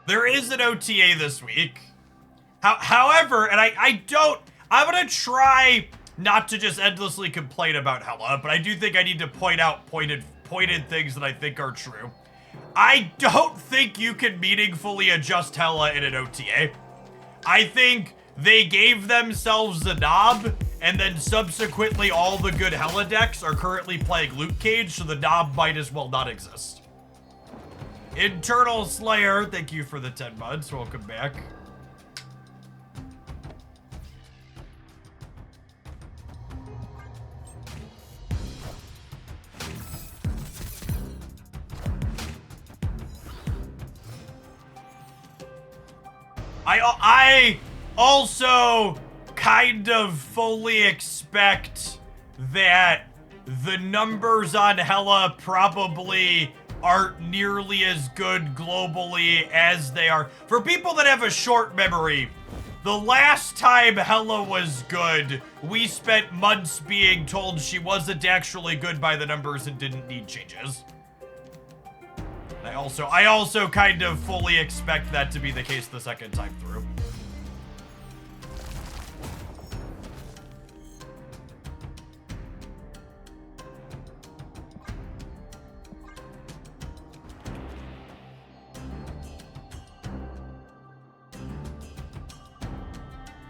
There is an OTA this week. However, and I'm gonna try not to just endlessly complain about Hela, but I do think I need to point out pointed things that I think are true. I don't think you can meaningfully adjust Hela in an OTA. I think they gave themselves a knob, and then subsequently all the good Hela decks are currently playing Luke Cage, so the knob might as well not exist. Internal Slayer, thank you for the 10 months. Welcome back. I also kind of fully expect that the numbers on Hela probably aren't nearly as good globally as they are. For people that have a short memory, the last time Hela was good, we spent months being told she wasn't actually good by the numbers and didn't need changes. I also kind of fully expect that to be the case the second time through.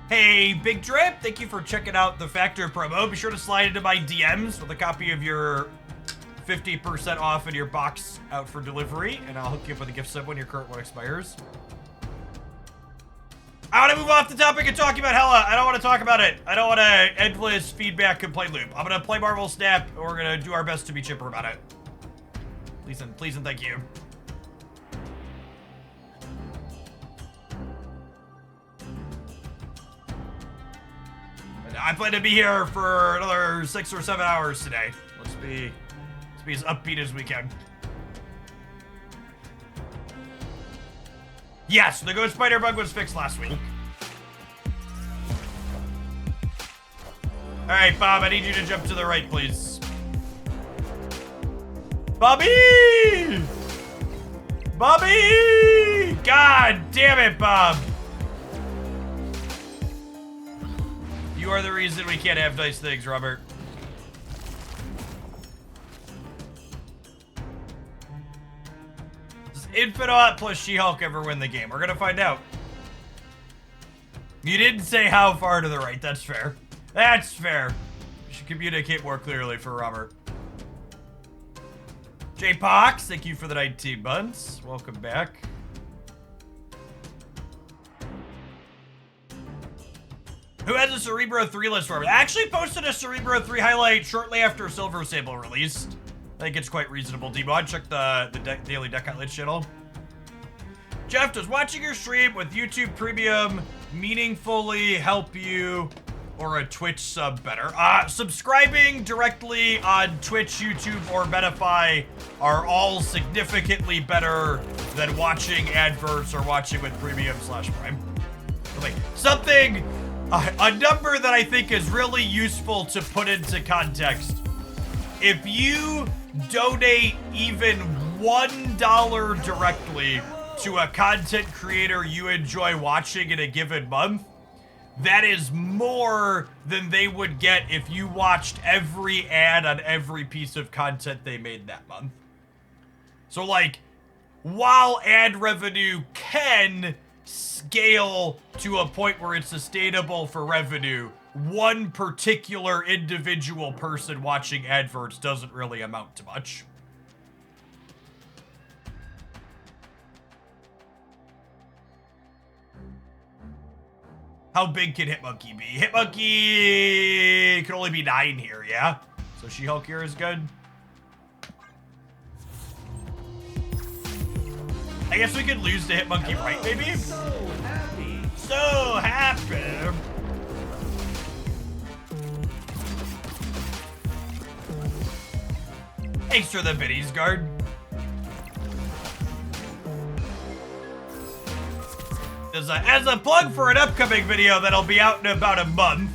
Hey, Big Drip, thank you for checking out the Factor promo. Be sure to slide into my DMs with a copy of your 50% off and your box out for delivery, and I'll hook you up with a gift sub when your current one expires. I want to move off the topic of talking about Hela. I don't want to talk about it. I don't want an endless feedback complaint loop. I'm going to play Marvel Snap, and we're going to do our best to be chipper about it. Please and thank you. I plan to be here for another 6 or 7 hours today. Let's be as upbeat as we can. Yes, the Ghost Spider bug was fixed last week. All right, Bob, I need you to jump to the right, please. Bobby! Bobby! God damn it, Bob. You are the reason we can't have nice things, Robert. Does Infinite plus She-Hulk ever win the game? We're gonna find out. You didn't say how far to the right. That's fair. That's fair. You should communicate more clearly for Robert. J-Pox, thank you for the 19 months. Welcome back. Who has a Cerebro 3 list for me? I actually posted a Cerebro 3 highlight shortly after Silver Sable released. I think it's quite reasonable. D-Mod, check the daily deck highlights channel. Jeff, does watching your stream with YouTube Premium meaningfully help you or a Twitch sub better? Subscribing directly on Twitch, YouTube, or metafy are all significantly better than watching adverts or watching with Premium/Prime. Like, something... a number that I think is really useful to put into context. If you donate even $1 directly to a content creator you enjoy watching in a given month, that is more than they would get if you watched every ad on every piece of content they made that month. So, like, while ad revenue can scale to a point where it's sustainable for revenue, one particular individual person watching adverts doesn't really amount to much. How big can Hitmonkey be? Hitmonkey can only be 9 here, yeah? So She-Hulk here is good. I guess we could lose to Hitmonkey right, maybe? So happy. Thanks for the biddies, guard. As a plug for an upcoming video that'll be out in about a month,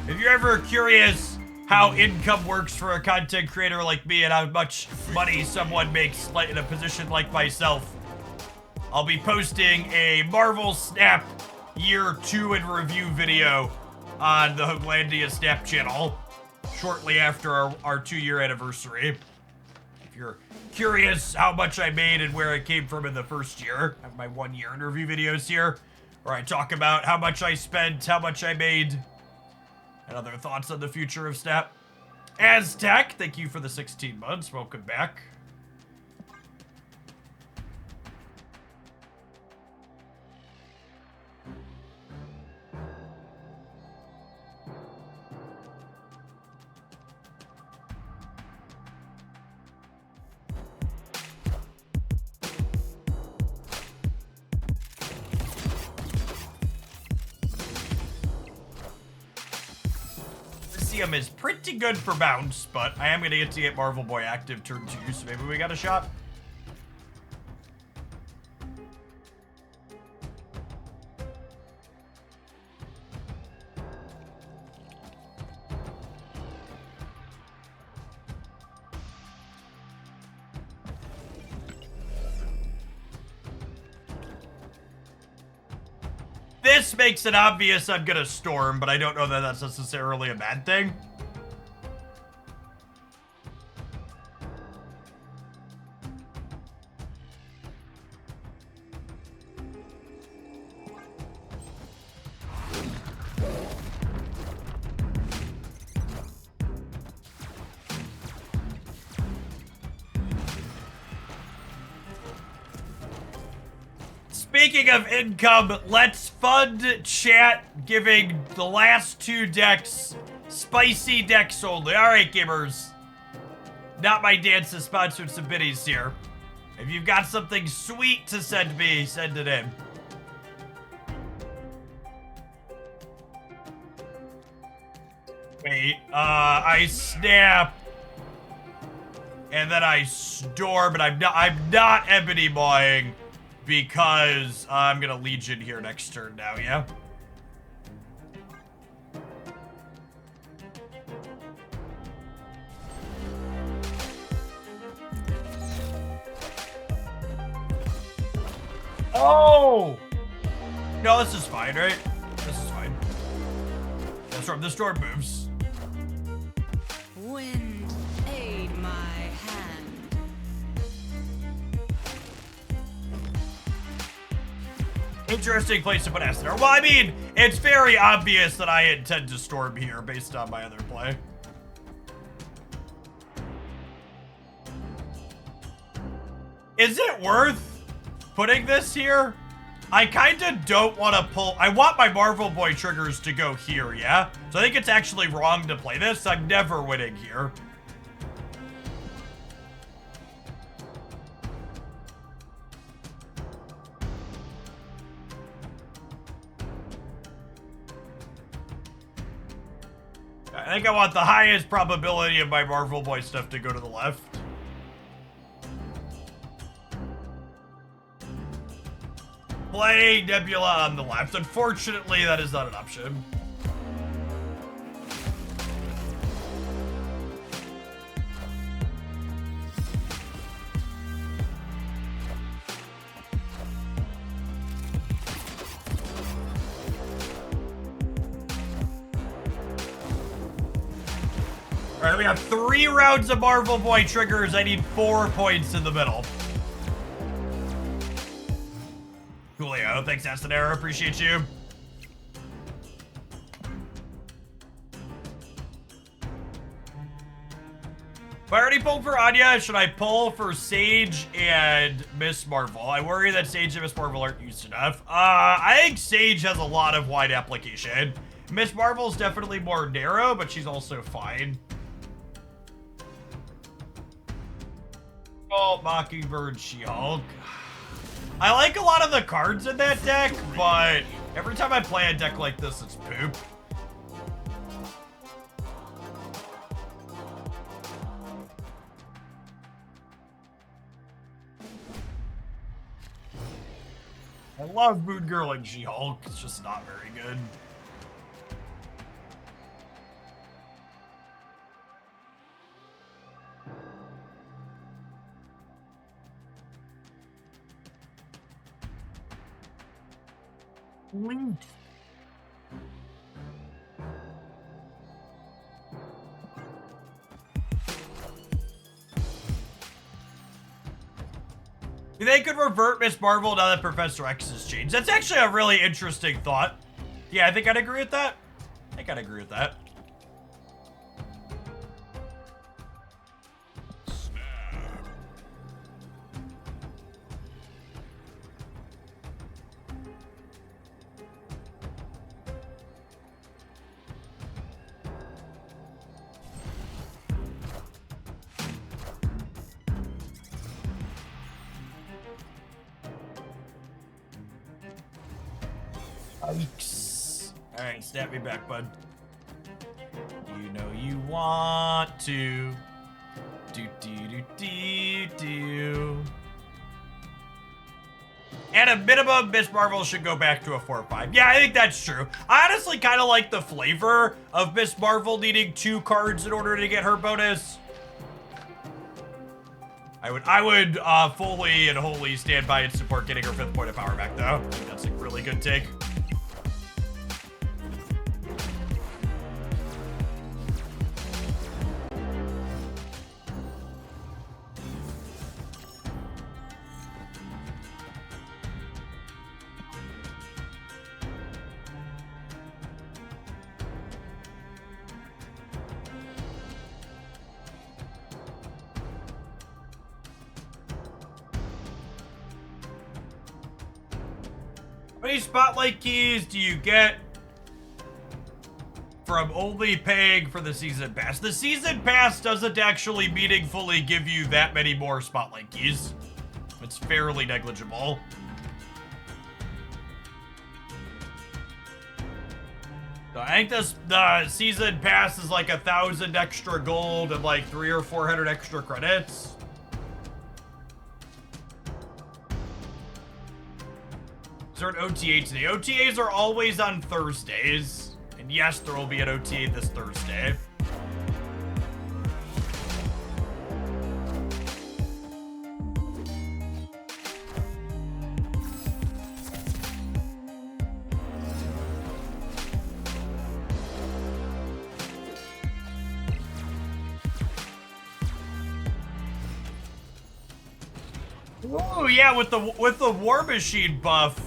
if you're ever curious how income works for a content creator like me and how much money someone makes in a position like myself, I'll be posting a Marvel Snap Year 2 in review video on the Hooglandia Snap channel shortly after our 2-year anniversary. If you're curious how much I made and where I came from in the first year, I have my 1-year in review videos here, where I talk about how much I spent, how much I made, and other thoughts on the future of Snap. Aztec, thank you for the 16 months. Welcome back. Is pretty good for bounce, but I am gonna get to get Marvel Boy active turn 2, so maybe we got a shot. This makes it obvious I'm gonna storm, but I don't know that that's necessarily a bad thing. Speaking of income, let's fund chat giving the last 2 decks spicy decks only. Alright, gamers. Not My Dance has sponsored some biddies here. If you've got something sweet to send me, send it in. Wait, I snap. And then I storm, and I'm not ebony mawing. Because I'm gonna Legion here next turn now, yeah? Oh! No, this is fine, right? This is fine. The storm moves. Wind, aid my hand. Interesting place to put Astrodor. Well, I mean, it's very obvious that I intend to storm here based on my other play. Is it worth putting this here? I kind of don't want to pull... I want my Marvel Boy triggers to go here, yeah? So I think it's actually wrong to play this. I'm never winning here. I think I want the highest probability of my Marvel Boy stuff to go to the left. Play Nebula on the left. Unfortunately, that is not an option. All right, we got 3 rounds of Marvel Boy triggers. I need 4 points in the middle. Julio, thanks, Astanera. Appreciate you. If I already pulled for Anya, should I pull for Sage and Miss Marvel? I worry that Sage and Miss Marvel aren't used enough. I think Sage has a lot of wide application. Miss Marvel's definitely more narrow, but she's also fine. Oh, Mockingbird, She-Hulk. I like a lot of the cards in that deck, but every time I play a deck like this, it's poop. I love Moon Girl and She-Hulk. It's just not very good. They could revert Miss Marvel now that Professor X has changed. That's actually a really interesting thought. Yeah, I think I'd agree with that. I think I'd agree with that. Yikes. Alright, snap me back, bud. You know you want to. Do. At a minimum, Miss Marvel should go back to a 4-5. Yeah, I think that's true. I honestly kind of like the flavor of Miss Marvel needing 2 cards in order to get her bonus. I would fully and wholly stand by and support getting her 5th point of power back, though. I think that's a really good take. How many spotlight keys do you get from only paying for the season pass? The season pass doesn't actually meaningfully give you that many more spotlight keys. It's fairly negligible. So I think the season pass is like 1,000 extra gold and like 300 or 400 extra credits. Is there an OTA today? OTAs are always on Thursdays. And yes, there will be an OTA this Thursday. Ooh, yeah, with the War Machine buff.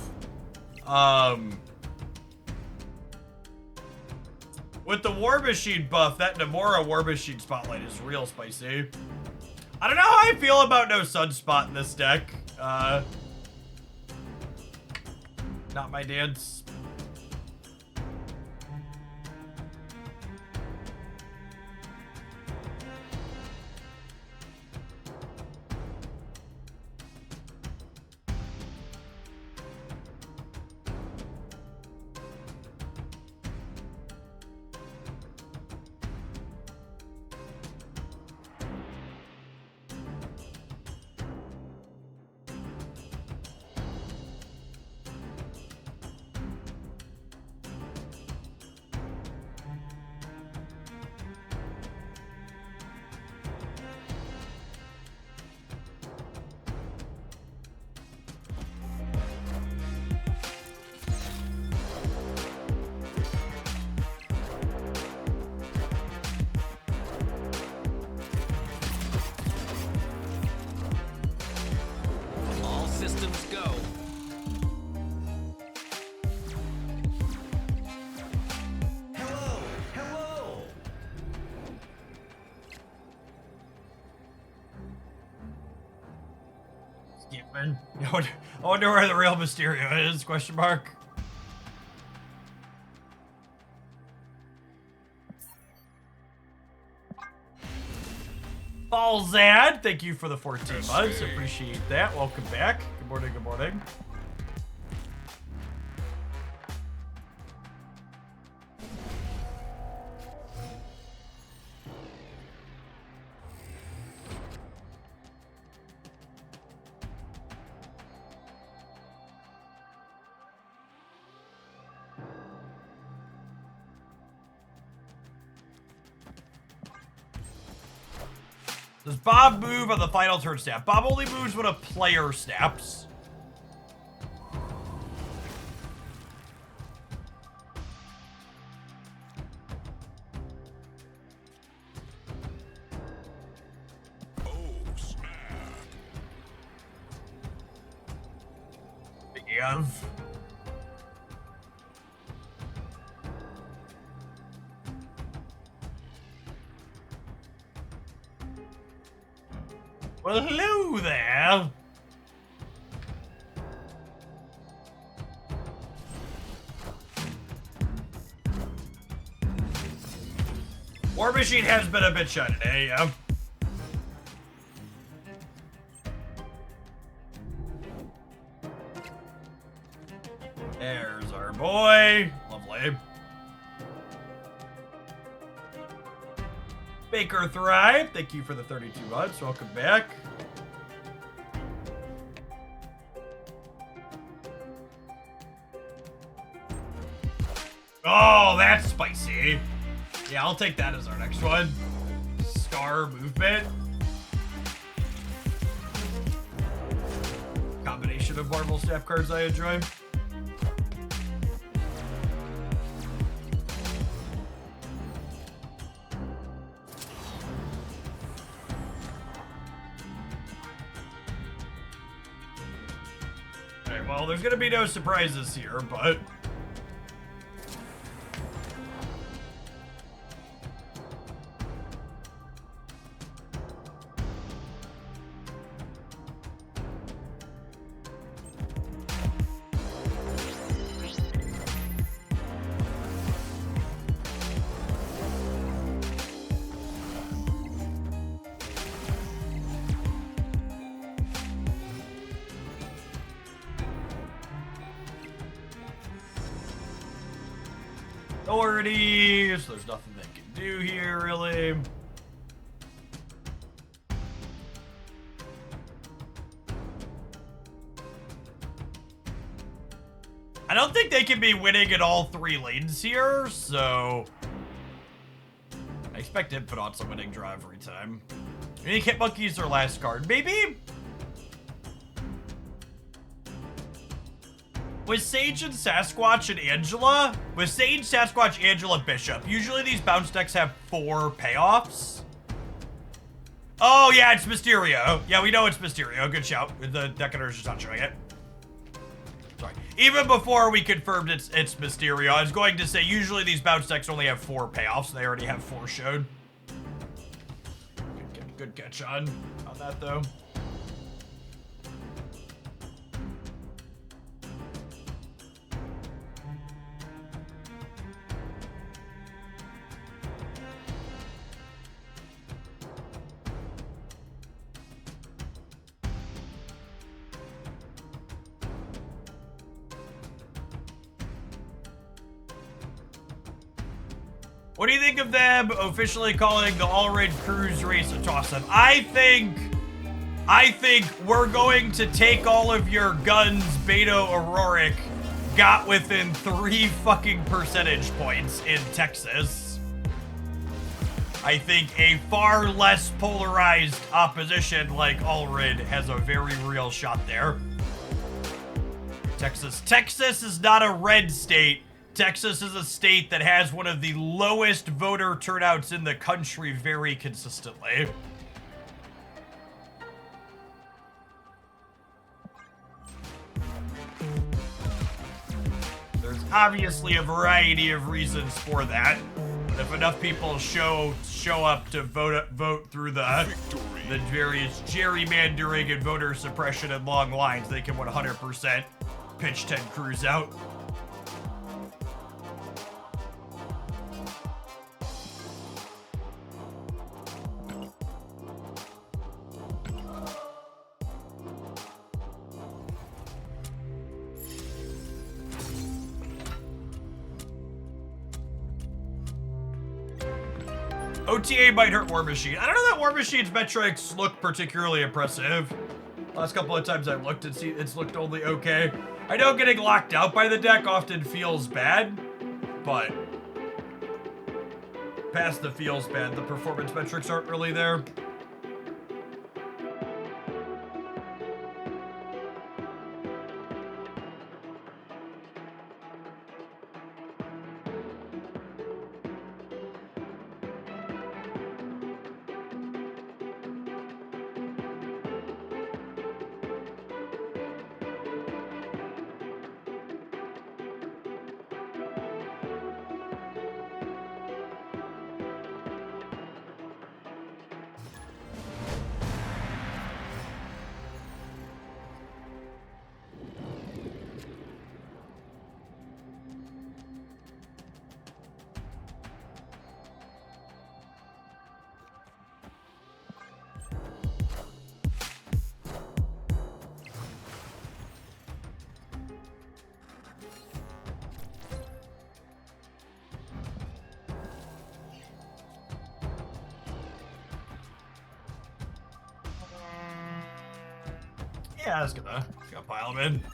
With the War Machine buff, that Namora War Machine spotlight is real spicy. I don't know how I feel about no Sunspot in this deck. Not my dance. I wonder where the real Mysterio is, question mark. Balzad, thank you for the 14 months, appreciate that. Welcome back. Good morning, good morning. Does Bob move on the final turn snap? Bob only moves when a player snaps. of. Well, hello there. War Machine has been a bit shy today, yeah. There's our boy. Lovely. Baker Thrive, thank you for the 32 months. Welcome back. Oh, that's spicy. Yeah, I'll take that as our next one. Star movement. Combination of Marvel staff cards I enjoy. Alright, well, there's gonna be no surprises here, but... authorities. There's nothing they can do here, really. I don't think they can be winning in all three lanes here, so I expect Infinite on winning draw every time. I think Hitmonkey's their last card, maybe? With Sage and Sasquatch and Angela? With Sage, Sasquatch, Angela, Bishop. Usually these bounce decks have 4 payoffs. Oh, yeah, it's Mysterio. Yeah, we know it's Mysterio. Good shout. The Decaders just not showing it. Sorry. Even before we confirmed it's Mysterio, I was going to say usually these bounce decks only have 4 payoffs. They already have 4 shown. Good catch on that, though. What do you think of them officially calling the all-red cruise race a toss-up? I think we're going to take all of your guns, Beto Auroric got within 3 fucking percentage points in Texas. I think a far less polarized opposition like Allred has a very real shot there. Texas is not a red state. Texas is a state that has one of the lowest voter turnouts in the country very consistently. There's obviously a variety of reasons for that. But if enough people show up to vote through the various gerrymandering and voter suppression and long lines, they can 100% pitch 10 crews out. OTA might hurt War Machine. I don't know that War Machine's metrics look particularly impressive. Last couple of times I've looked and see it's looked only okay. I know getting locked out by the deck often feels bad, but past the feels bad, the performance metrics aren't really there. Yeah, I was gonna pile them in.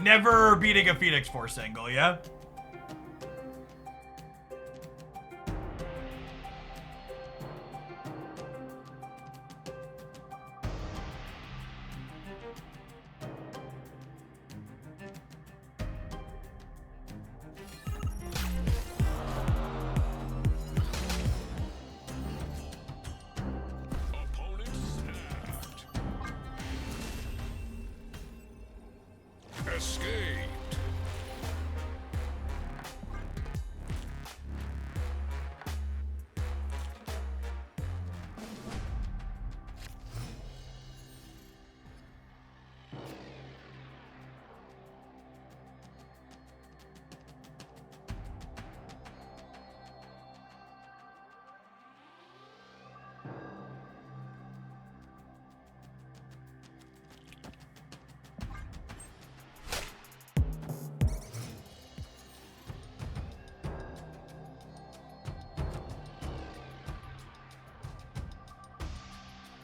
Never beating a Phoenix Force angle, yeah? Escaped.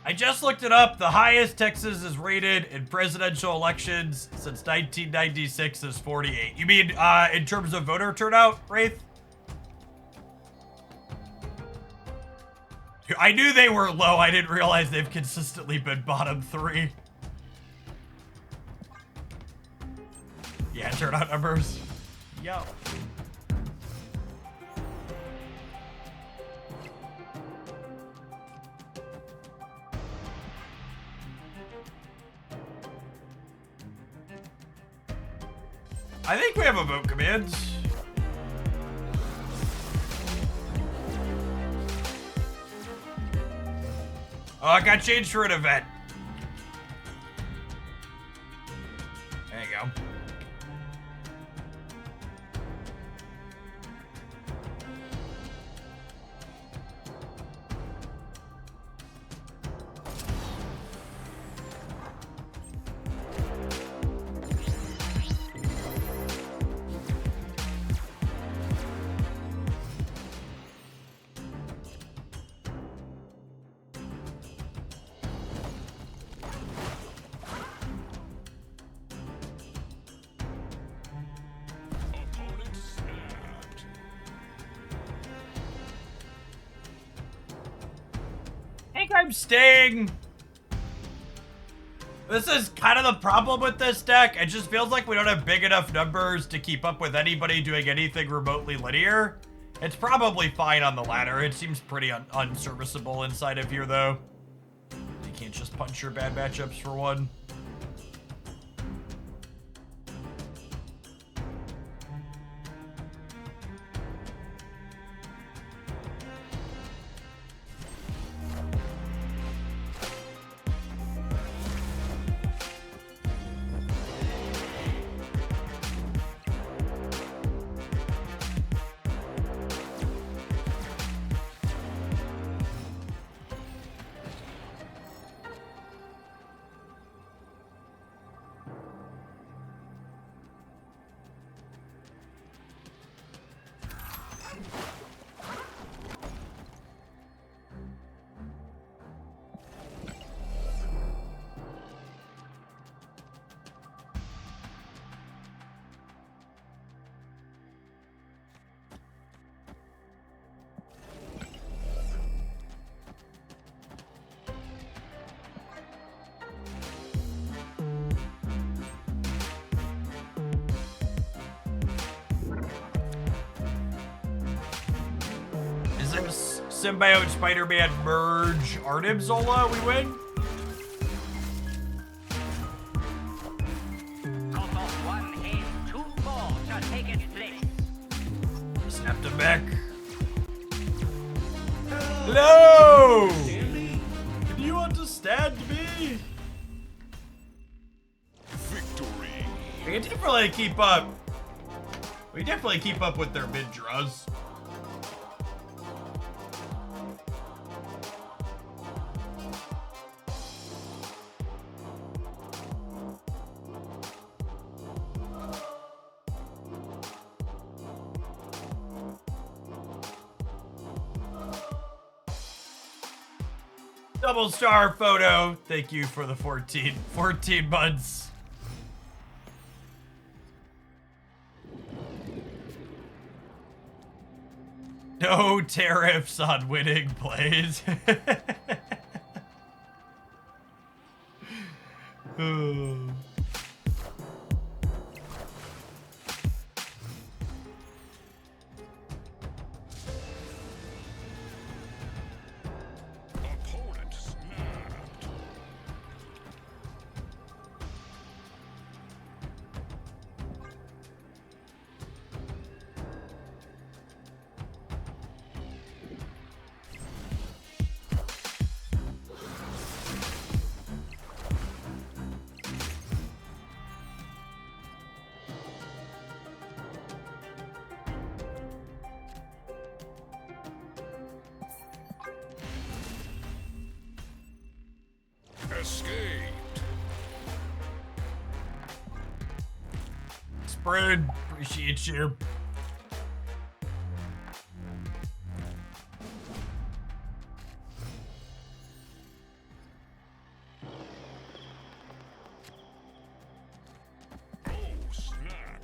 I just looked it up. The highest Texas is rated in presidential elections since 1996 is 48. You mean in terms of voter turnout, Wraith? I knew they were low. I didn't realize they've consistently been bottom 3. Yeah, turnout numbers. Yo. I think we have a vote command. Oh, I got changed for an event. There you go. I'm staying. This is kind of the problem with this deck. It just feels like we don't have big enough numbers to keep up with anybody doing anything remotely linear. It's probably fine on the ladder. It seems pretty unserviceable inside of here, though. You can't just punch your bad matchups for one. Symbiote Spider-Man merge Arnim Zola, we win? Snapped him back. Hello! Can you understand me? Victory. We can definitely keep up. We definitely keep up with their mid draws. Double star photo. Thank you for the 14 months. No tariffs on winning plays. Oh. Opponent snapped. Escaped. Spread, appreciate you. Oh, snap.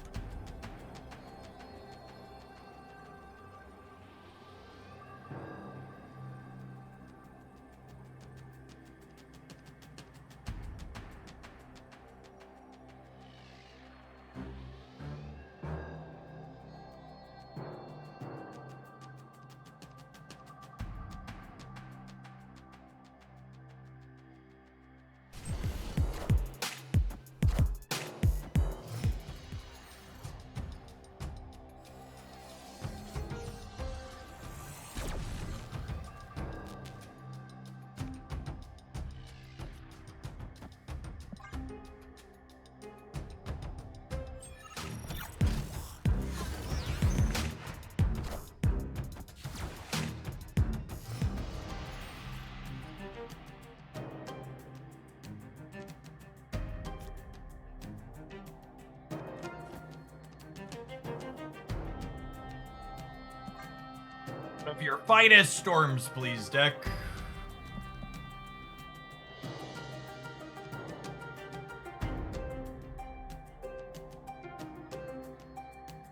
Of your finest storms, please, deck.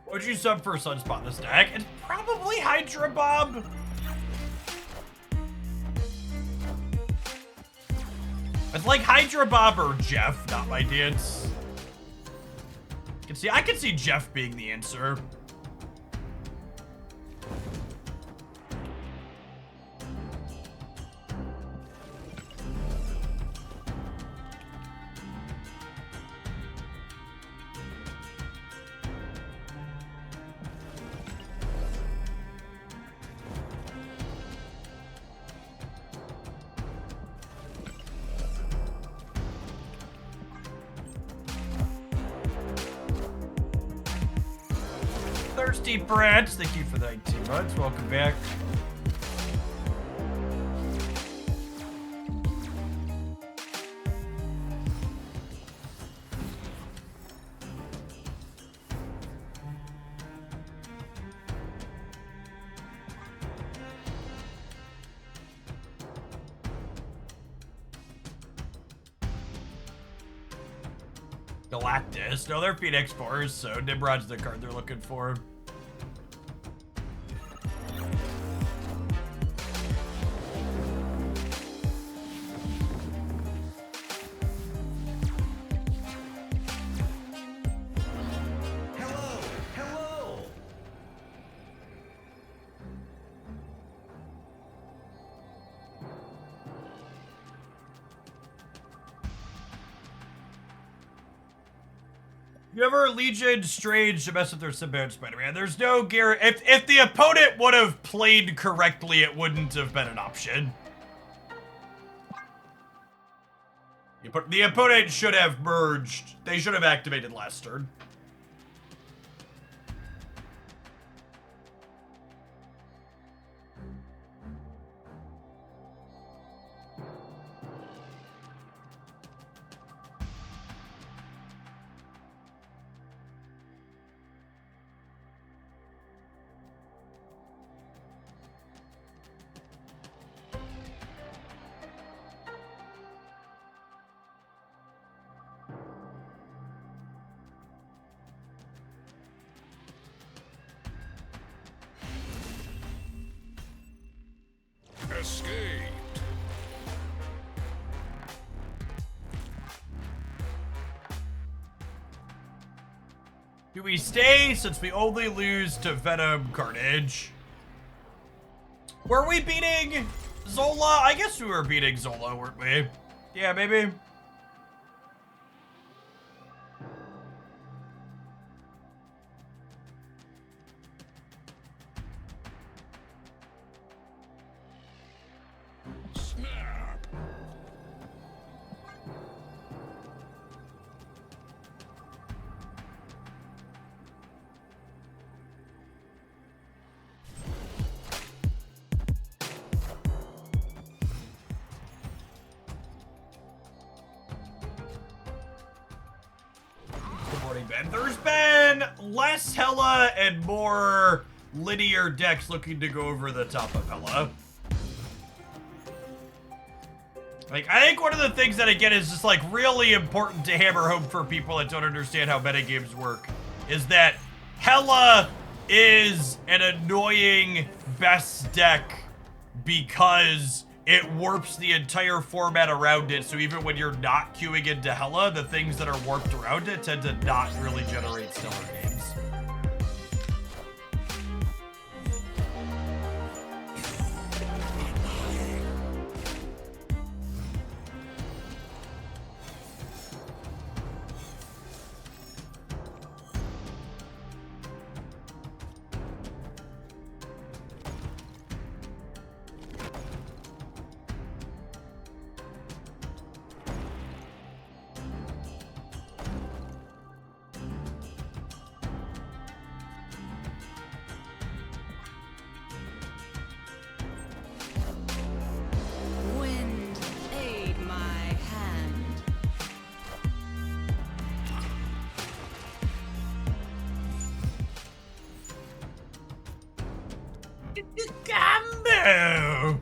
What'd you sub for Sunspot this deck? It's probably Hydra Bob. It's like Hydra Bob or Jeff, not my dance. I can see Jeff being the answer. Thirsty Brats, thank you for the 19 months. Welcome back. Galactus. No, they're Phoenix Force, so Nimrod's the card they're looking for. You ever Legion Strange to mess with their symbiote Spider-Man? There's no guarantee. If the opponent would have played correctly, it wouldn't have been an option. The opponent should have merged. They should have activated last turn. Escaped. Do we stay since we only lose to Venom Carnage? Were we beating Zola? I guess we were beating Zola, weren't we? Yeah, maybe. Snap. Good morning, Ben. There's been less Hela and more linear decks looking to go over the top of Hela. Like, I think one of the things that, again, is just, like, really important to hammer home for people that don't understand how metagames work is that Hela is an annoying best deck because it warps the entire format around it. So even when you're not queuing into Hela, the things that are warped around it tend to not really generate stellar games. Wind, aid my hand. Combo!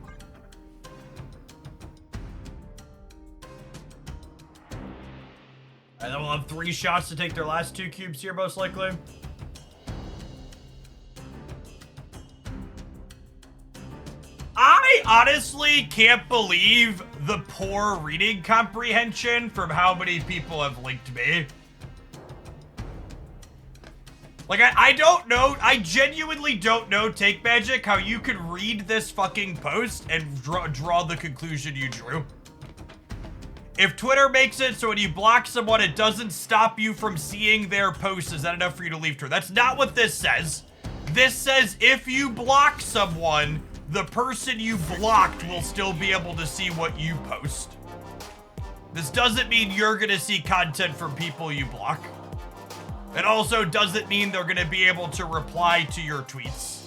And then we'll have 3 shots to take their last 2 cubes here, most likely. I honestly can't believe the poor reading comprehension from how many people have linked me. Like, I don't know, I genuinely don't know, Take Magic, how you could read this fucking post and draw the conclusion you drew. If Twitter makes it so when you block someone, it doesn't stop you from seeing their post, is that enough for you to leave Twitter? That's not what this says. This says if you block someone, the person you blocked will still be able to see what you post. This doesn't mean you're gonna see content from people you block. It also doesn't mean they're gonna be able to reply to your tweets.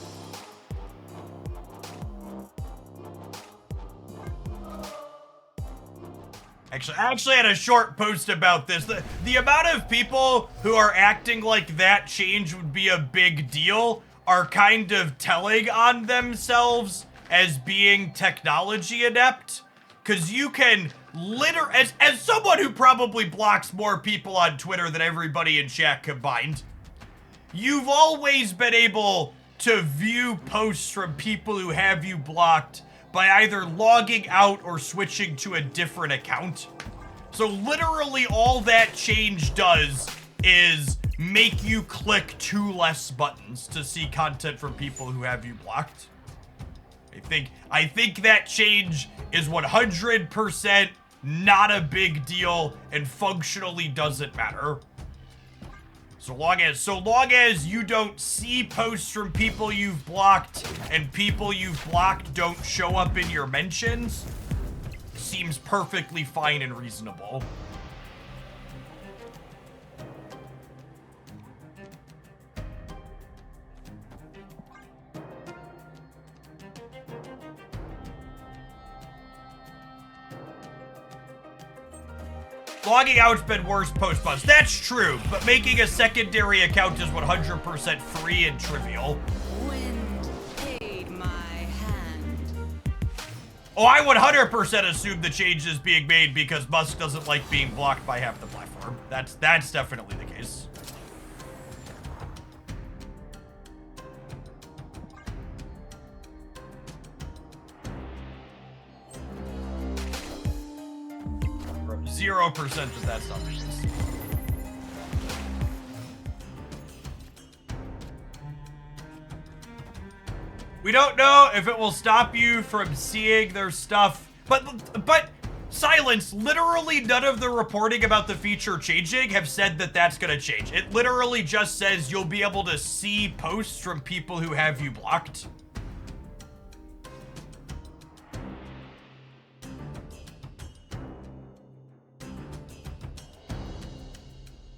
Actually, I actually had a short post about this. The amount of people who are acting like that change would be a big deal are kind of telling on themselves as being technology adept. Because you can literally, as someone who probably blocks more people on Twitter than everybody in chat combined, you've always been able to view posts from people who have you blocked by either logging out or switching to a different account. So literally all that change does is make you click 2 less buttons to see content from people who have you blocked. I think that change is 100% not a big deal and functionally doesn't matter. So long as you don't see posts from people you've blocked and people you've blocked don't show up in your mentions, seems perfectly fine and reasonable. Logging out's been worse post-buzz. That's true, but making a secondary account is 100% free and trivial. Wind, aid my hand. Oh, I 100% assume the change is being made because Musk doesn't like being blocked by half the platform. That's definitely the case. 0% that that stuff is. We don't know if it will stop you from seeing their stuff, but silence, literally none of the reporting about the feature changing have said that that's gonna change. It literally just says you'll be able to see posts from people who have you blocked.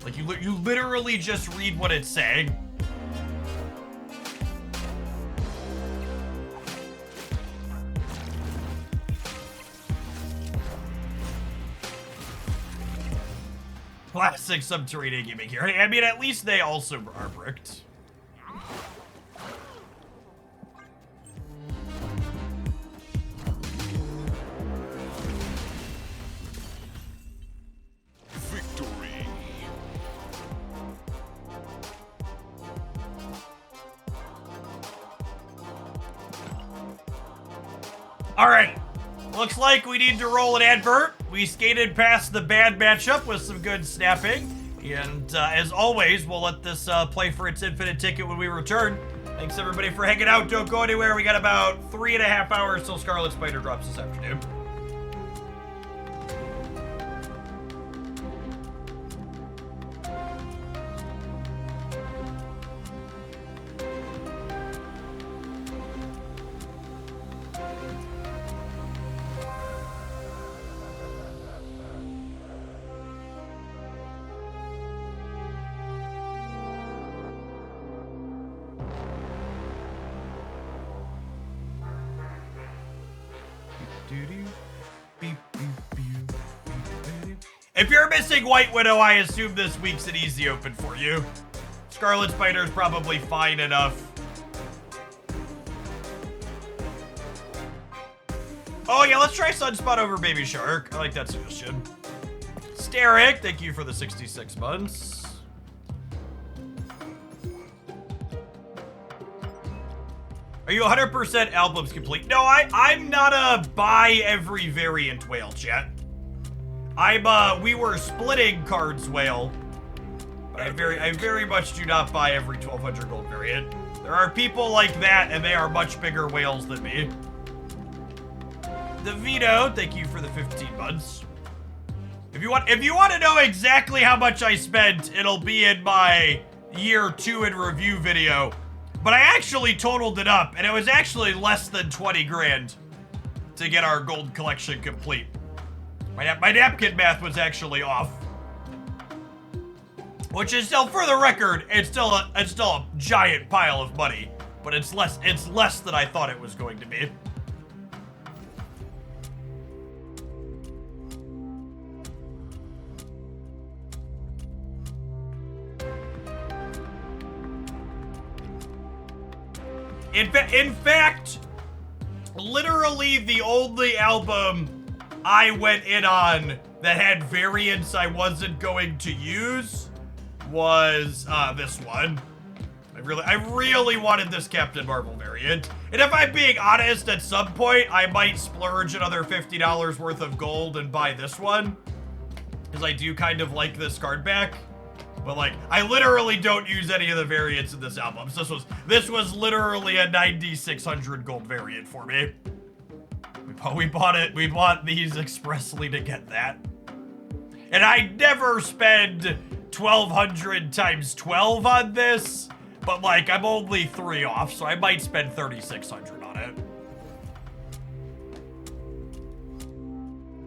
Like, you literally just read what it's saying. Classic subterranean gaming here. I mean, at least they also are bricked. Victory. All right. Looks like we need to roll an advert. We skated past the bad matchup with some good snapping. And as always, we'll let this play for its infinite ticket when we return. Thanks everybody for hanging out. Don't go anywhere. We got about 3.5 hours till Scarlet Spider drops this afternoon. If you're missing White Widow, I assume this week's an easy open for you. Scarlet Spider's probably fine enough. Oh yeah, let's try Sunspot over Baby Shark. I like that suggestion. Steric, thank you for the 66 months. Are you 100% albums complete? No, I'm not a buy every variant whale, chat. We were splitting cards whale. But I very much do not buy every 1200 gold variant. There are people like that, and they are much bigger whales than me. The Vito, thank you for the 15 months. If you want to know exactly how much I spent, it'll be in my year 2 in review video. But I actually totaled it up, and it was actually less than 20 grand to get our gold collection complete. My napkin math was actually off. Which is still, for the record, it's still a giant pile of money, but it's less than I thought it was going to be. In fact, literally the only album I went in on that had variants I wasn't going to use was this one. I really wanted this Captain Marvel variant. And if I'm being honest, at some point I might splurge another $50 worth of gold and buy this one, because I do kind of like this card back. But like, I literally don't use any of the variants in this album. So this was literally a 9,600 gold variant for me. We bought it. We bought these expressly to get that. And I never spend 1,200 times 12 on this. But like, I'm only 3 off, so I might spend 3,600 on it.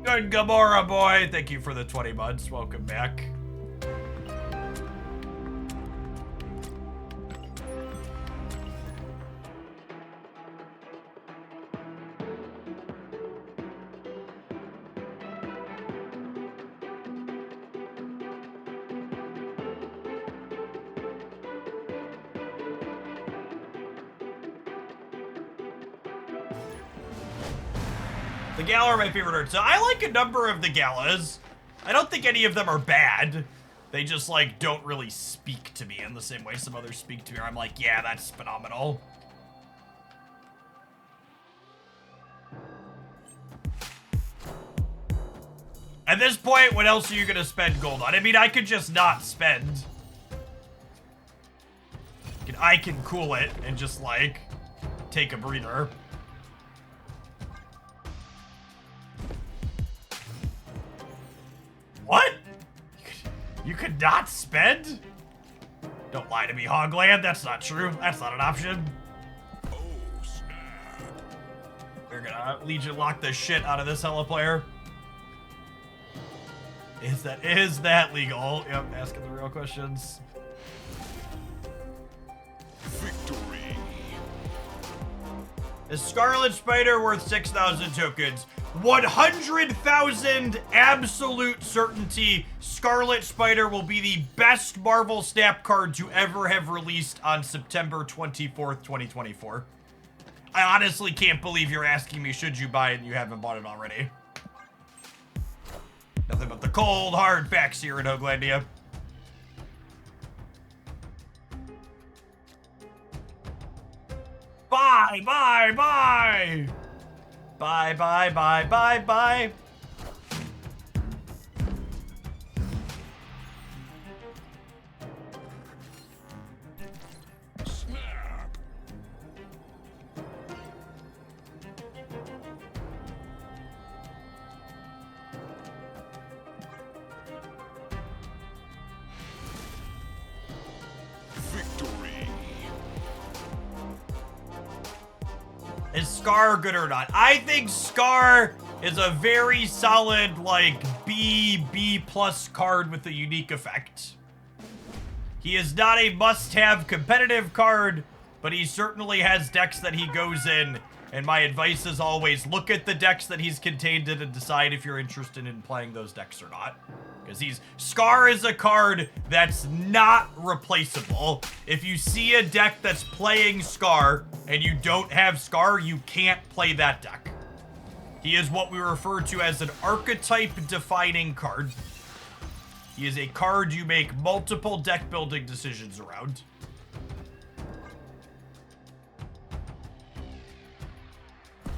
Good Gamora boy, thank you for the 20 months. Welcome back. The Gala are my favorite art. So I like a number of the Galas. I don't think any of them are bad. They just like don't really speak to me in the same way some others speak to me. I'm like, yeah, that's phenomenal. At this point, what else are you gonna spend gold on? I mean, I could just not spend. I can cool it and just, like, take a breather. What? You could not spend? Don't lie to me, Hogland. That's not true. That's not an option. Oh, snap. We're gonna Legion lock the shit out of this Hela player. Is that legal? Yep, asking the real questions. Victory. Is Scarlet Spider worth 6,000 tokens? 100,000 absolute certainty Scarlet Spider will be the best Marvel Snap card to ever have released on September 24th, 2024. I honestly can't believe you're asking me should you buy it and you haven't bought it already. Nothing but the cold, hard facts here in Hoaglandia. Bye, bye, bye! Bye, bye, bye, bye, bye. Snap. Victory. Is Scar good or not? I think Scar is a very solid, like, B plus card with a unique effect. He is not a must-have competitive card, but he certainly has decks that he goes in, and my advice is always look at the decks that he's contained in and decide if you're interested in playing those decks or not. Because Scar is a card that's not replaceable. If you see a deck that's playing Scar and you don't have Scar, you can't play that deck. He is what we refer to as an archetype-defining card. He is a card you make multiple deck-building decisions around.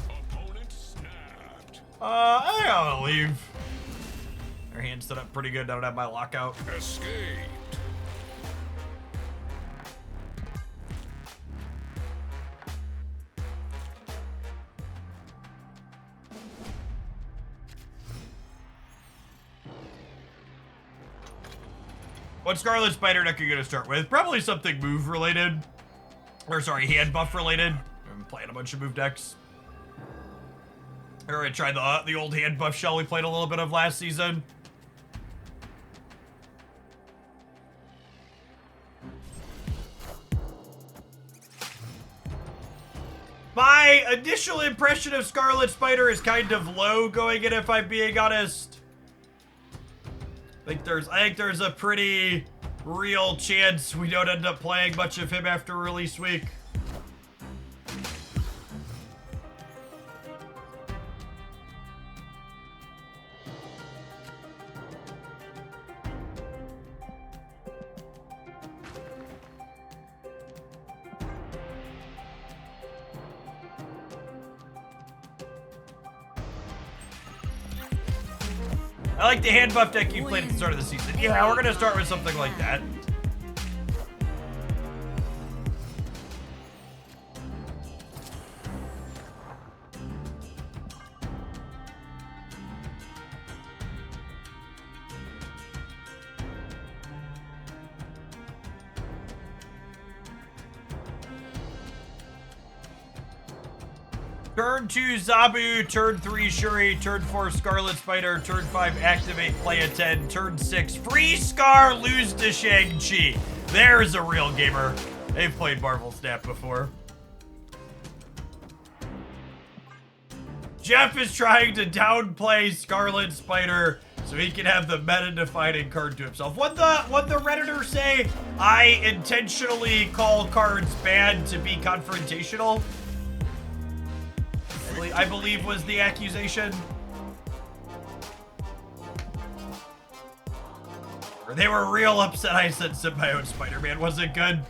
Opponent snapped. I think I'm gonna leave. Their hand's set up pretty good. I don't have my lockout. Escaped. What Scarlet Spider deck are you gonna start with? Probably something move related. Or sorry, hand buff related. I'm playing a bunch of move decks. Or I tried the old hand buff shell we played a little bit of last season. My initial impression of Scarlet Spider is kind of low going in, if I'm being honest. I think there's a pretty real chance we don't end up playing much of him after release week. I like the hand buff deck you played at the start of the season. Yeah, we're gonna start with something like that. Turn 2 Zabu, turn 3 Shuri, turn 4 Scarlet Spider, turn 5 activate, play a 10, turn 6 free Scar, lose to Shang-Chi. There's a real gamer. They've played Marvel Snap before. Jeff is trying to downplay Scarlet Spider so he can have the meta-defining card to himself. What the Redditors say, I intentionally call cards bad to be confrontational. I believe was the accusation. Or they were real upset I said Symbiote Spider-Man wasn't good.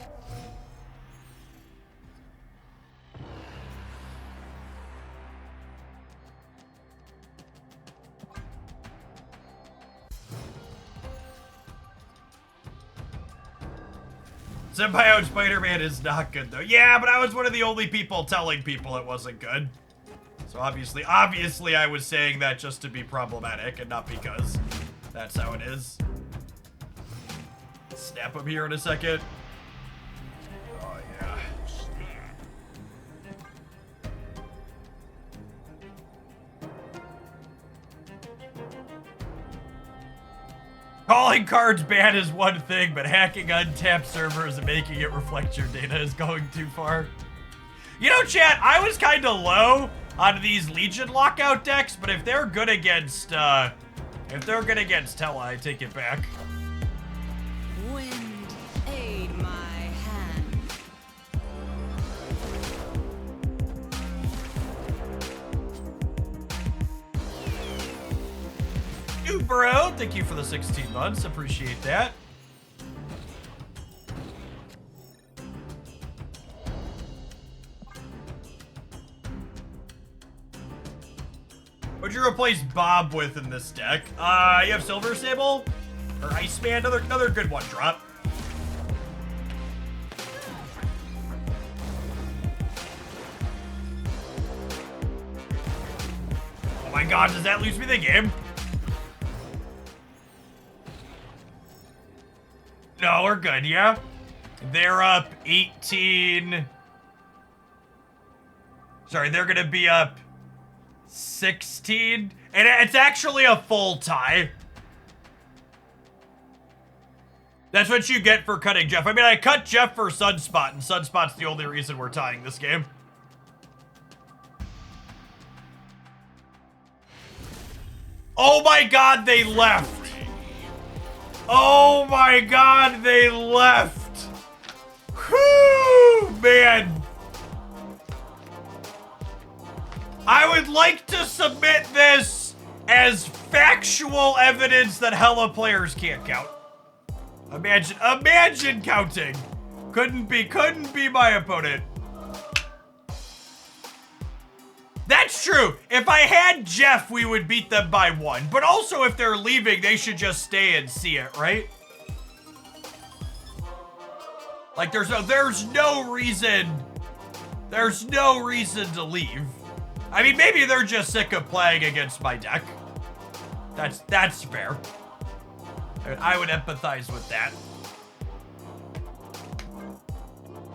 Symbiote Spider-Man is not good though. Yeah, but I was one of the only people telling people it wasn't good. So obviously I was saying that just to be problematic and not because that's how it is. Snap him here in a second. Oh yeah. Calling cards bad is one thing, but hacking untapped servers and making it reflect your data is going too far. You know, chat, I was kind of low on these Legion Lockout decks, but if they're good against, Hela, I take it back. Wind, aid my hand. You bro, thank you for the 16 months, appreciate that. What'd you replace Bob with in this deck? You have Silver Sable? Or Iceman? Another good one drop. Oh my god, does that lose me the game? No, we're good, yeah? They're up 18. Sorry, they're gonna be up 16. And it's actually a full tie. That's what you get for cutting Jeff. I mean, I cut Jeff for Sunspot, and Sunspot's the only reason we're tying this game. Oh my god, they left. Oh my god, they left. Whew, man. I would like to submit this as factual evidence that Hela players can't count. Imagine counting. Couldn't be my opponent. That's true. If I had Jeff, we would beat them by 1. But also, if they're leaving, they should just stay and see it, right? Like, there's no reason to leave. I mean, maybe they're just sick of playing against my deck. That's fair. I would empathize with that.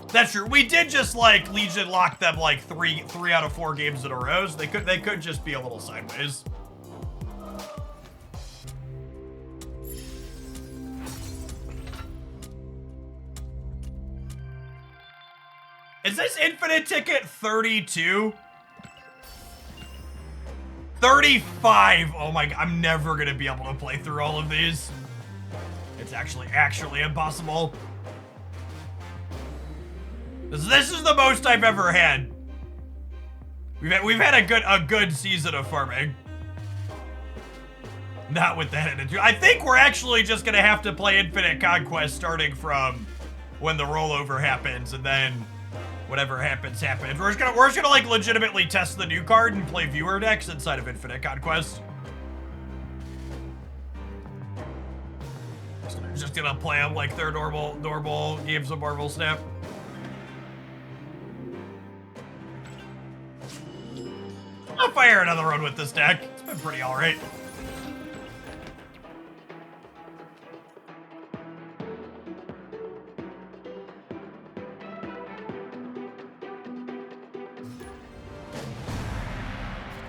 That's true. We did just like Legion lock them like three out of 4 games in a row. So they could just be a little sideways. Is this infinite ticket 32? 35. Oh my god, I'm never gonna be able to play through all of these. It's actually impossible. This is the most I've ever had. We've had a good season of farming. Not with that attitude. I think we're actually just gonna have to play Infinite Conquest starting from when the rollover happens, and then whatever happens, happens. We're just gonna like legitimately test the new card and play viewer decks inside of Infinite Conquest. Just gonna play them like they're normal games of Marvel Snap. I'll fire another run with this deck. It's been pretty alright.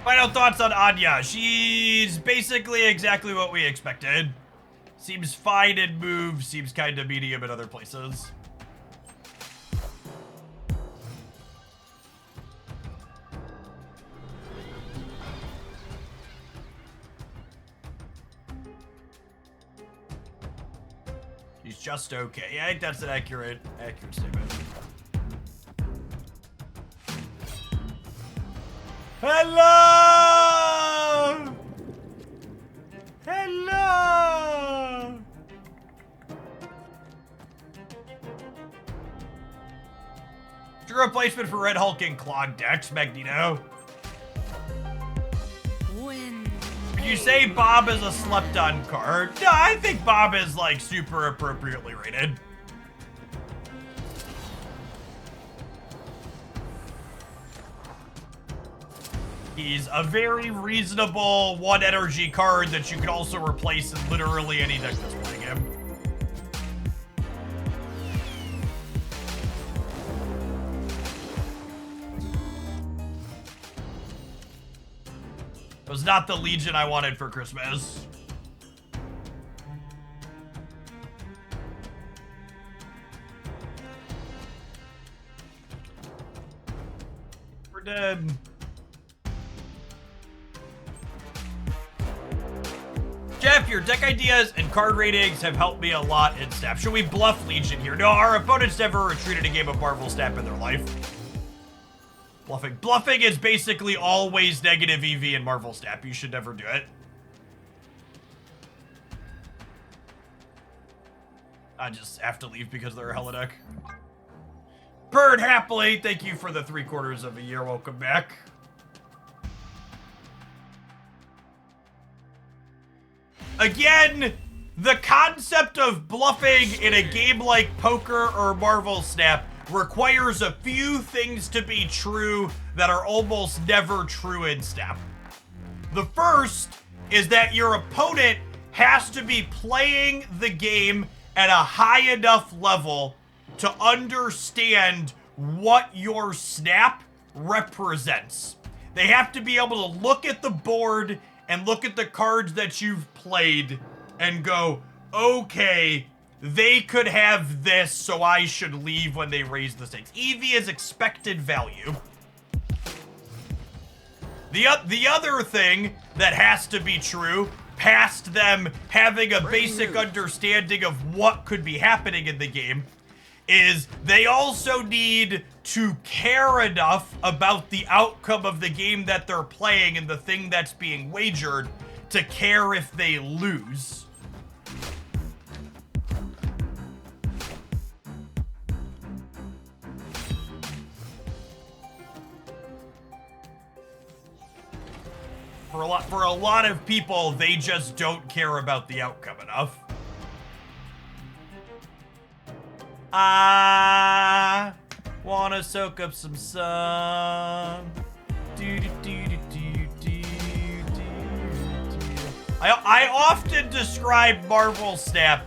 Final thoughts on Anya. She's basically exactly what we expected. Seems fine in moves, seems kind of medium in other places. She's just okay. Yeah, I think that's an accurate statement. Hello! Hello! Your replacement for Red Hulk and Clog decks, Magneto. Wind, Did you say Bob is a slept-on card? No, I think Bob is like super appropriately rated. He's a very reasonable 1 energy card that you can also replace in literally any deck that's playing him. It was not the Legion I wanted for Christmas. We're dead. Jeff, your deck ideas and card ratings have helped me a lot in Snap. Should we bluff Legion here? No, our opponents never retreated a game of Marvel Snap in their life. Bluffing. Bluffing is basically always negative EV in Marvel Snap. You should never do it. I just have to leave because they're a Hela deck. Bird happily, thank you for the 3/4 of a year. Welcome back. Again, the concept of bluffing in a game like poker or Marvel Snap requires a few things to be true that are almost never true in Snap. The first is that your opponent has to be playing the game at a high enough level to understand what your Snap represents. They have to be able to look at the board and look at the cards that you've played and go, okay, they could have this, so I should leave when they raise the stakes. EV is expected value. The other thing that has to be true, past them having a basic understanding of what could be happening in the game, is they also need to care enough about the outcome of the game that they're playing and the thing that's being wagered to care if they lose. For a lot of people, they just don't care about the outcome enough. I wanna soak up some sun. I often describe Marvel Snap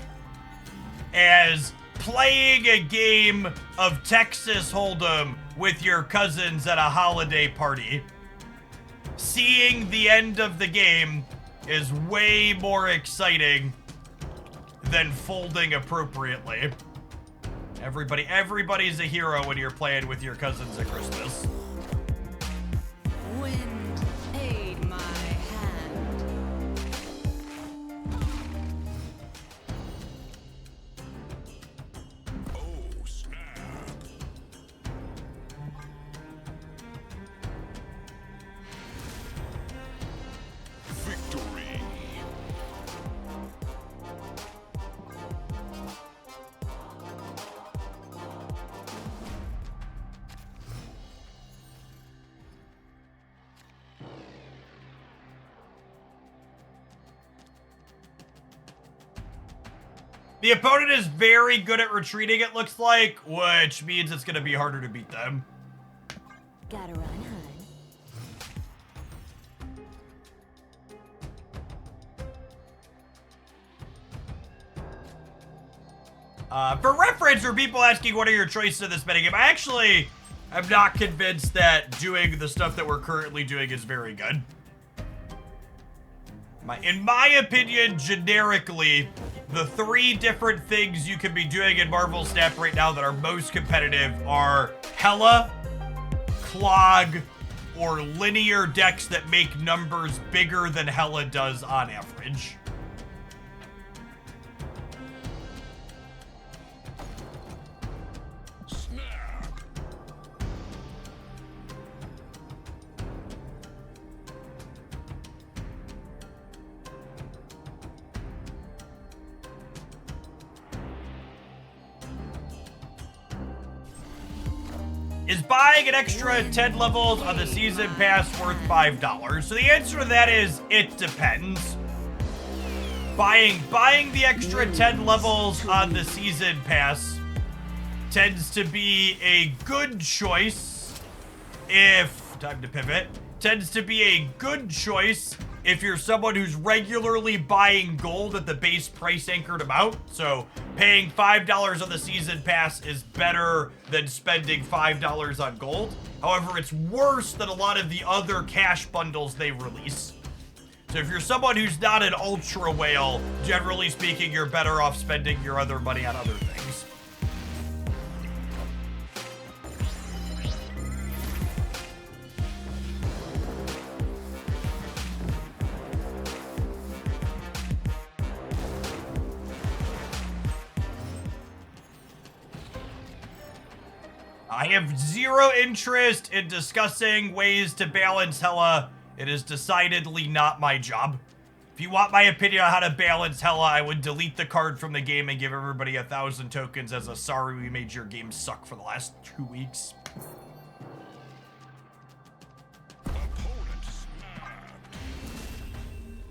as playing a game of Texas Hold'em with your cousins at a holiday party. Seeing the end of the game is way more exciting than folding appropriately. Everybody's a hero when you're playing with your cousins at Christmas. Wind, aid my hand. Oh, snap. Victory. The opponent is very good at retreating, it looks like, which means it's going to be harder to beat them. Gotta run, hun. For reference, for people asking what are your choices in this metagame, I actually am not convinced that doing the stuff that we're currently doing is very good. In my opinion, generically, the 3 different things you can be doing in Marvel Snap right now that are most competitive are Hela, Clog, or linear decks that make numbers bigger than Hela does on average. Is buying an extra 10 levels on the season pass worth $5? So the answer to that is, it depends. Buying the extra 10 levels on the season pass tends to be a good choice if, time to pivot, tends to be a good choice if you're someone who's regularly buying gold at the base price anchored amount. So paying $5 on the season pass is better than spending $5 on gold. However, it's worse than a lot of the other cash bundles they release. So if you're someone who's not an ultra whale, generally speaking, you're better off spending your other money on other things. I have zero interest in discussing ways to balance Hela. It is decidedly not my job. If you want my opinion on how to balance Hela, I would delete the card from the game and give everybody 1,000 tokens as a sorry we made your game suck for the last 2 weeks.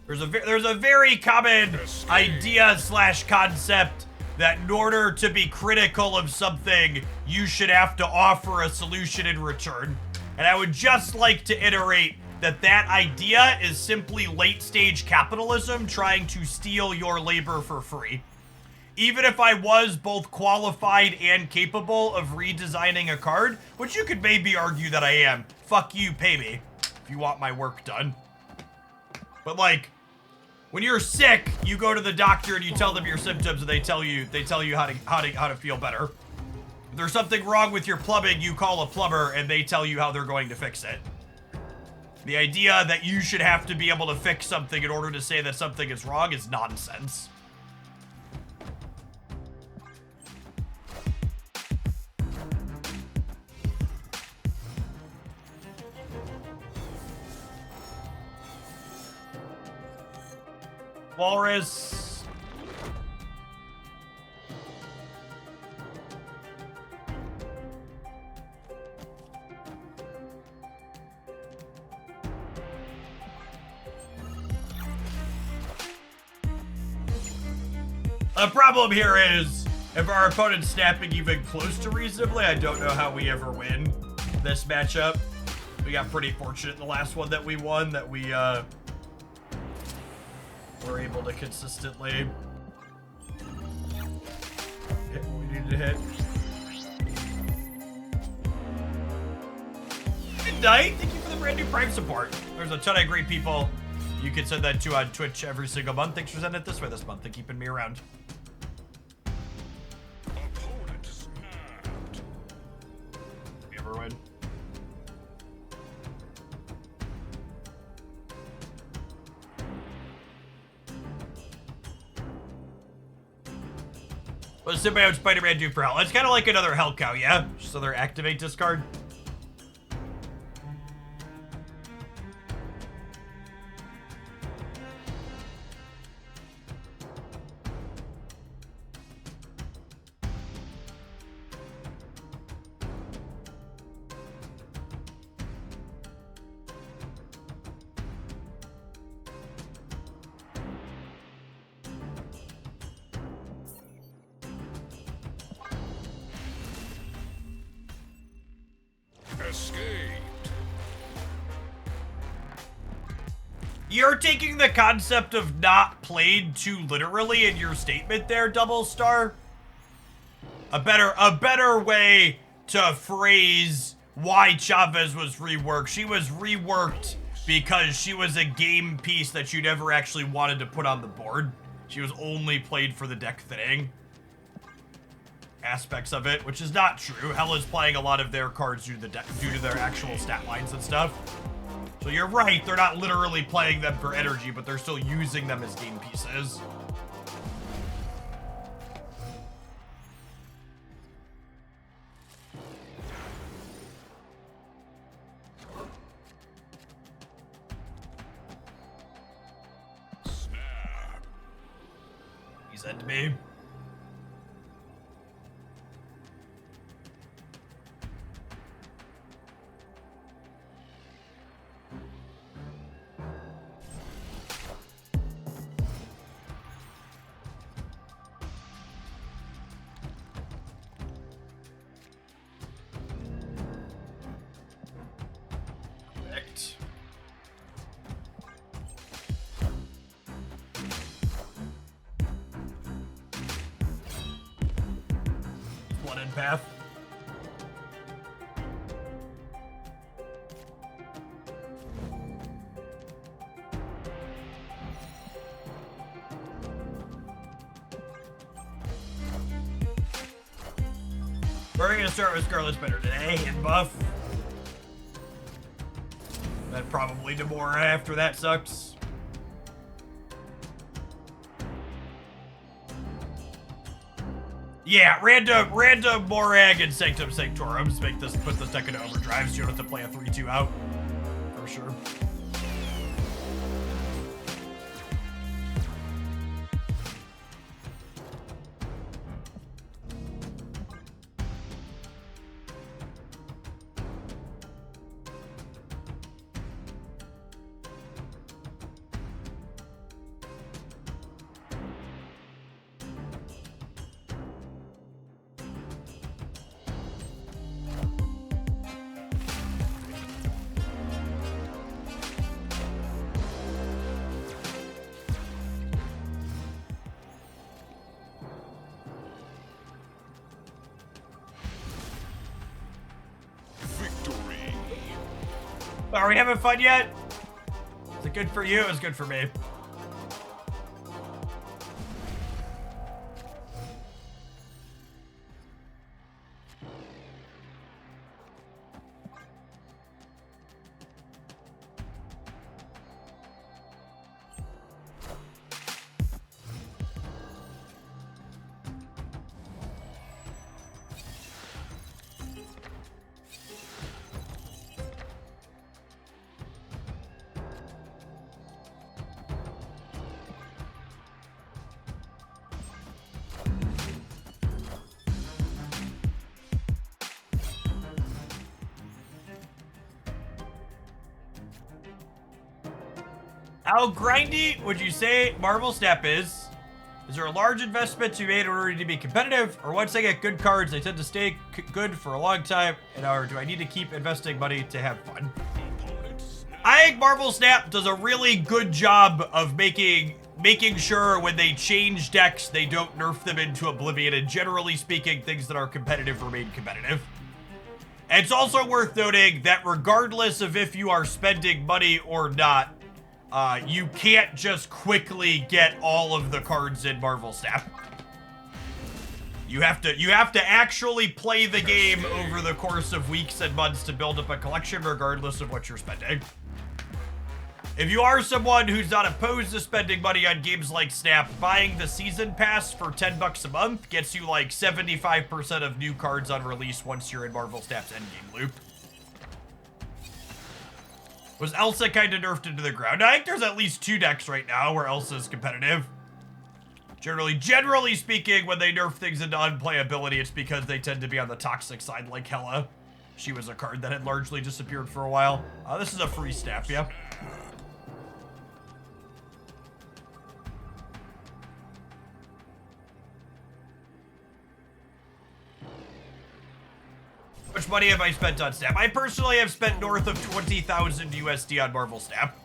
There's a very common idea / concept that in order to be critical of something, you should have to offer a solution in return. And I would just like to iterate that that idea is simply late-stage capitalism trying to steal your labor for free. Even if I was both qualified and capable of redesigning a card, which you could maybe argue that I am, fuck you, pay me if you want my work done. But like, when you're sick, you go to the doctor and you tell them your symptoms, and they tell you how to feel better. If there's something wrong with your plumbing, you call a plumber and they tell you how they're going to fix it. The idea that you should have to be able to fix something in order to say that something is wrong is nonsense. Walrus. The problem here is, if our opponent's snapping even close to reasonably, I don't know how we ever win this matchup. We got pretty fortunate in the last one that we won, that we, were able to consistently hit what we needed to hit. Good night. Thank you for the brand new Prime support. There's a ton of great people you can send that to on Twitch every single month. Thanks for sending it this way this month and keeping me around. Opponent snapped. You ever win? What does Symbiote Spider-Man do for Hell? It's kind of like another Hell Cow, yeah? Just another activate discard. Escaped. You're taking the concept of not played too literally in your statement there, Double Star. A better way to phrase why Chavez was reworked. She was reworked because she was a game piece that you never actually wanted to put on the board. She was only played for the deck thinning aspects of it, which is not true. Hela's playing a lot of their cards due to their actual stat lines and stuff. So you're right, they're not literally playing them for energy, but they're still using them as game pieces. Snap. He said to me. Correct. flooded path. We're gonna start with Scarlet Spider today and buff. Then probably Namora after that sucks. Yeah, random Morag and Sanctum Sanctorums put this deck into overdrive so you don't have to play a 3-2 out. For sure. Victory. Are we having fun yet? Is it good for you? It was good for me. How grindy would you say Marvel Snap is? Is there a large investment to be made in order to be competitive? Or once I get good cards, they tend to stay good for a long time? Or do I need to keep investing money to have fun? I think Marvel Snap does a really good job of making sure when they change decks, they don't nerf them into oblivion. And generally speaking, things that are competitive remain competitive. And it's also worth noting that regardless of if you are spending money or not, you can't just quickly get all of the cards in Marvel Snap. You have to actually play the game over the course of weeks and months to build up a collection regardless of what you're spending. If you are someone who's not opposed to spending money on games like Snap, buying the season pass for $10 a month gets you like 75% of new cards on release once you're in Marvel Snap's endgame loop. Was Elsa kind of nerfed into the ground? I think there's at least 2 decks right now where Elsa's competitive. Generally speaking, when they nerf things into unplayability, it's because they tend to be on the toxic side, like Hela. She was a card that had largely disappeared for a while. This is a free Snap, yeah. How much money have I spent on Snap? I personally have spent north of 20,000 USD on Marvel Snap.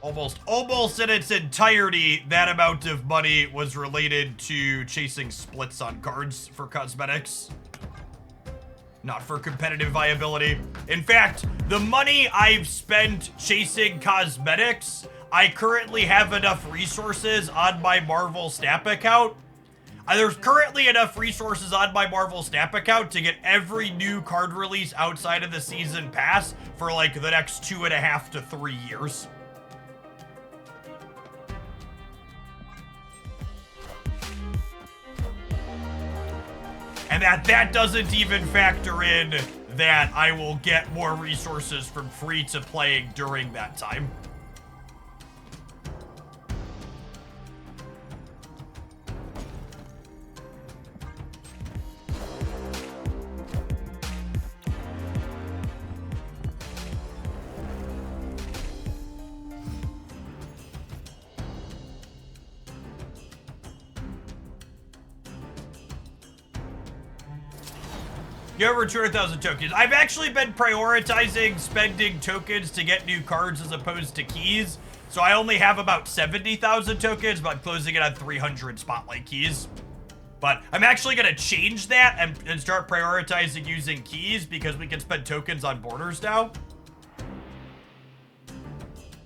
Almost in its entirety, that amount of money was related to chasing splits on cards for cosmetics. Not for competitive viability. In fact, the money I've spent chasing cosmetics, I currently have enough resources on my Marvel Snap account. There's currently enough resources on my Marvel Snap account to get every new card release outside of the season pass for like the next 2.5 to 3 years. And that doesn't even factor in that I will get more resources from free to playing during that time. Get over 200,000 tokens. I've actually been prioritizing spending tokens to get new cards as opposed to keys. So I only have about 70,000 tokens, but I'm closing it on 300 spotlight keys. But I'm actually gonna change that and start prioritizing using keys because we can spend tokens on borders now.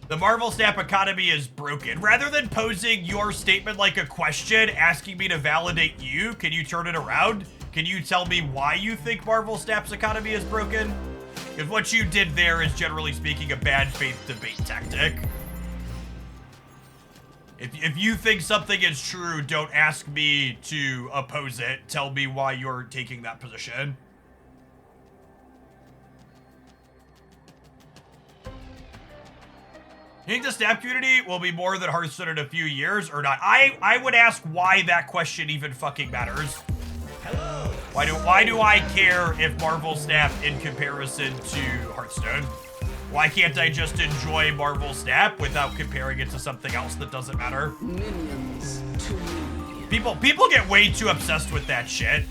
The Marvel Snap economy is broken. Rather than posing your statement like a question, asking me to validate you, can you turn it around? Can you tell me why you think Marvel Snap's economy is broken? Because what you did there is, generally speaking, a bad faith debate tactic. If you think something is true, don't ask me to oppose it. Tell me why you're taking that position. You think the Snap community will be more than Hearthstone in a few years or not? I would ask why that question even fucking matters. Hello. Why do I care if Marvel Snap in comparison to Hearthstone? Why can't I just enjoy Marvel Snap without comparing it to something else that doesn't matter? Minions to me. People get way too obsessed with that shit.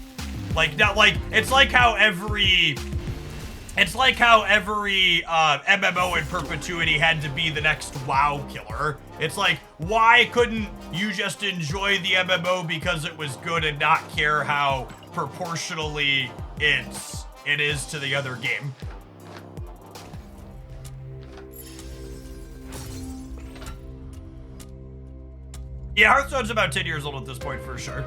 Like, not like, it's like how every MMO in perpetuity had to be the next WoW killer. It's like, why couldn't you just enjoy the MMO because it was good and not care how proportionally it is to the other game? Yeah, Hearthstone's about 10 years old at this point for sure.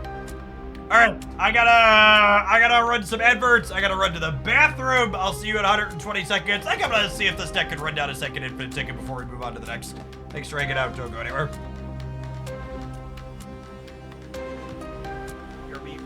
All right, I gotta run some adverts. I gotta run to the bathroom. I'll see you in 120 seconds. I think I'm gonna see if this deck can run down a second infinite ticket before we move on to the next. Thanks for hanging out. Don't go anywhere. You're me.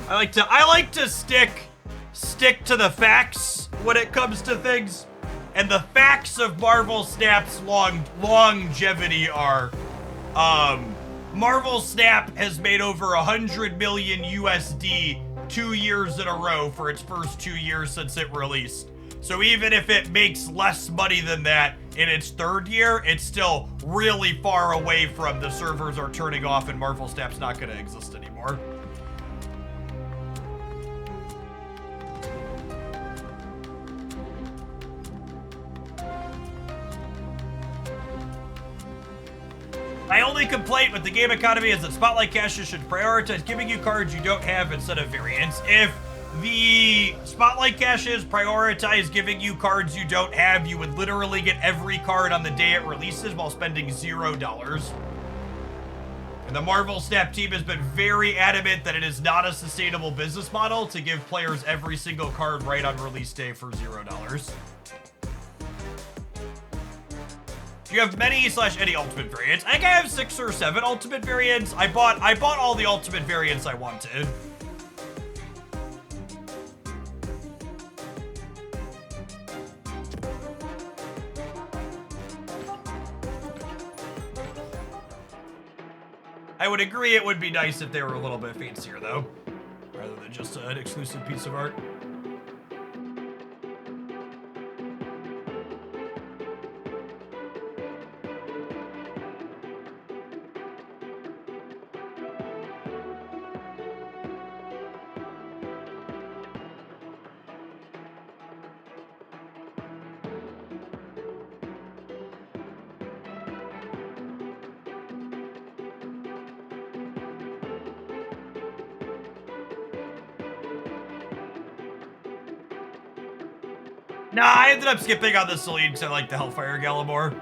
I like to stick to the facts when it comes to things. And the facts of Marvel Snap's longevity are Marvel Snap has made over 100 million USD 2 years in a row for its first 2 years since it released. So even if it makes less money than that in its third year, it's still really far away from the servers are turning off and Marvel Snap's not going to exist anymore. My only complaint with the game economy is that Spotlight caches should prioritize giving you cards you don't have instead of variants. If the Spotlight caches prioritize giving you cards you don't have, you would literally get every card on the day it releases while spending $0. And the Marvel Snap team has been very adamant that it is not a sustainable business model to give players every single card right on release day for $0. You have many/any ultimate variants. I think I have 6 or 7 ultimate variants. I bought all the ultimate variants I wanted. I would agree it would be nice if they were a little bit fancier though, rather than just an exclusive piece of art. Nah, I ended up skipping on the Celine to like the Hellfire Gallimore.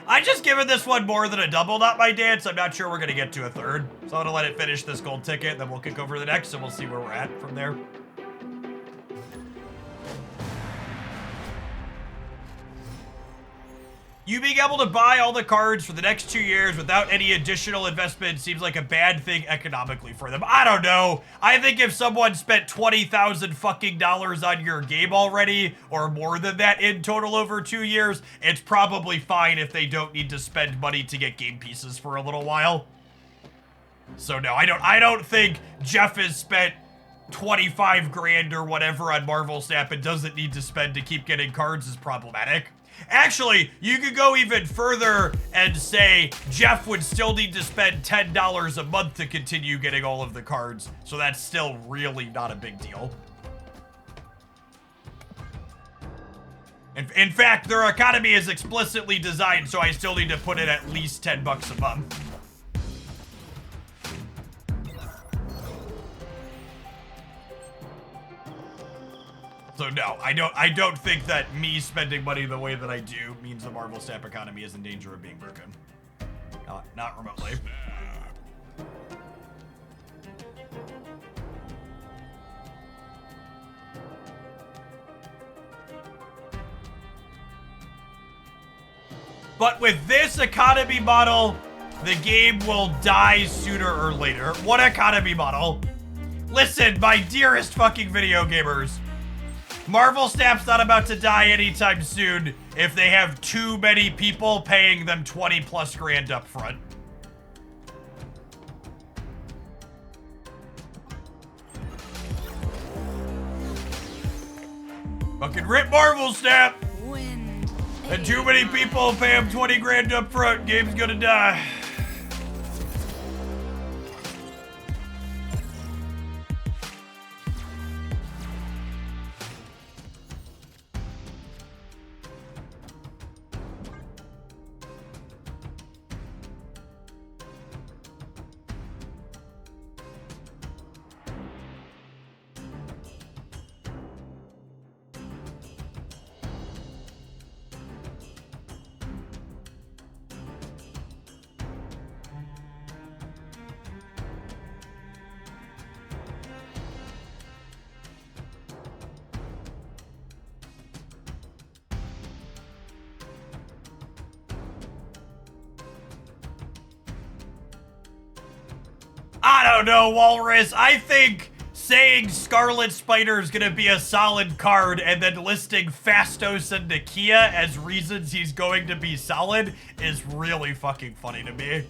I just given this one more than a double, not my dance. I'm not sure we're gonna get to a third. So I'm gonna let it finish this gold ticket, then we'll kick over to the next and we'll see where we're at from there. You being able to buy all the cards for the next 2 years without any additional investment seems like a bad thing economically for them. I don't know. I think if someone spent 20,000 fucking dollars on your game already, or more than that in total over 2 years, it's probably fine if they don't need to spend money to get game pieces for a little while. So no, I don't think Jeff has spent 25 grand or whatever on Marvel Snap and doesn't need to spend to keep getting cards is problematic. Actually, you could go even further and say Jeff would still need to spend $10 a month to continue getting all of the cards, so that's still really not a big deal. In fact, their economy is explicitly designed so I still need to put in at least 10 bucks a month. So no, I don't think that me spending money the way that I do means the Marvel Snap economy is in danger of being broken. Not remotely. But with this economy model, the game will die sooner or later. What economy model? Listen, my dearest fucking video gamers. Marvel Snap's not about to die anytime soon if they have too many people paying them 20 plus grand up front. Fucking rip Marvel Snap! Wind. And too many people pay them 20 grand up front, game's gonna die. I don't know, Walrus. I think saying Scarlet Spider is gonna be a solid card and then listing Fastos and Nakia as reasons he's going to be solid is really fucking funny to me.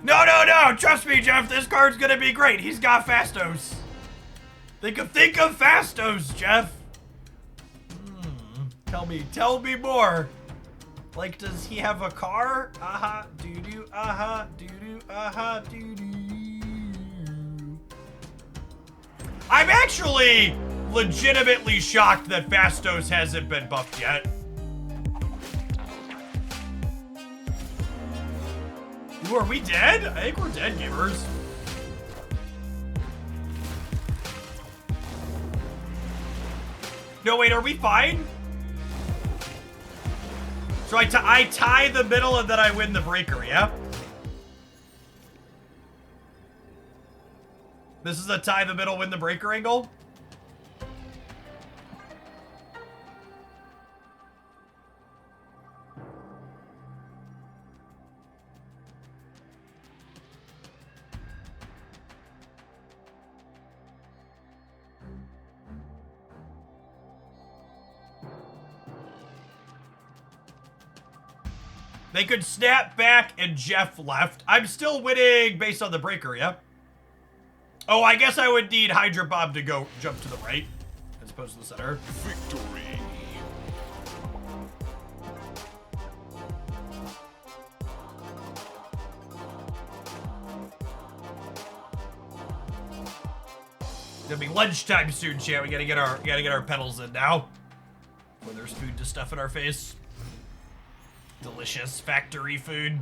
No, trust me, Jeff, this card's gonna be great. He's got Fastos. Think of Fastos, Jeff. Tell me more. Like, does he have a car? Aha, doo-doo, aha, doo-doo, aha, doo-doo. I'm actually legitimately shocked that Fastos hasn't been buffed yet. Ooh, are we dead? I think we're dead, gamers. No, wait, are we fine? So I tie the middle and then I win the breaker, yeah? This is a tie the middle, win the breaker angle? They could snap back and Jeff left. I'm still winning based on the breaker, yeah? Oh, I guess I would need Hydra Bomb to go jump to the right as opposed to the center. Victory. It'll be lunchtime soon, chat. We gotta get our pedals in now. Before there's food to stuff in our face. Delicious factory food.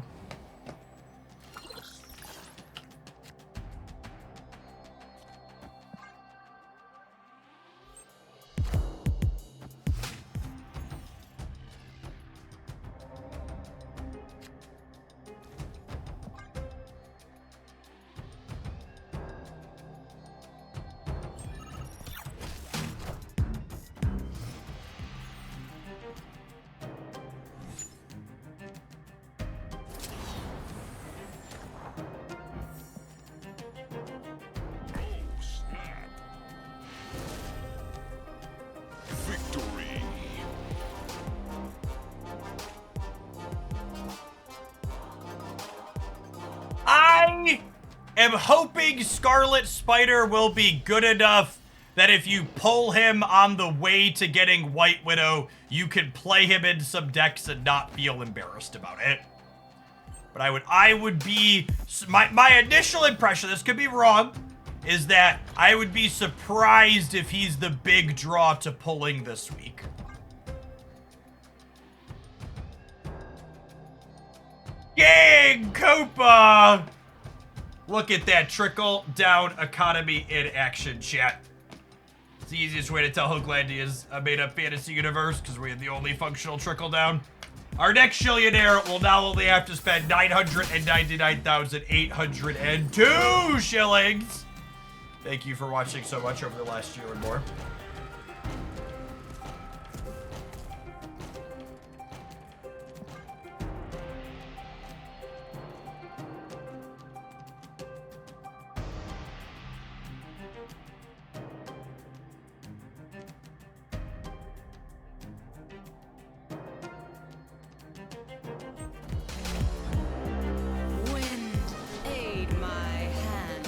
am hoping Scarlet Spider will be good enough that if you pull him on the way to getting White Widow, you can play him in some decks and not feel embarrassed about it. But I would be, my initial impression, this could be wrong, is that I would be surprised if he's the big draw to pulling this week. Gang Copa! Look at that trickle down economy in action, chat. It's the easiest way to tell Hooglandia is a made up fantasy universe because we have the only functional trickle down. Our next shillionaire will now only have to spend 999,802 shillings. Thank you for watching so much over the last year and more. Wind, aid my hand.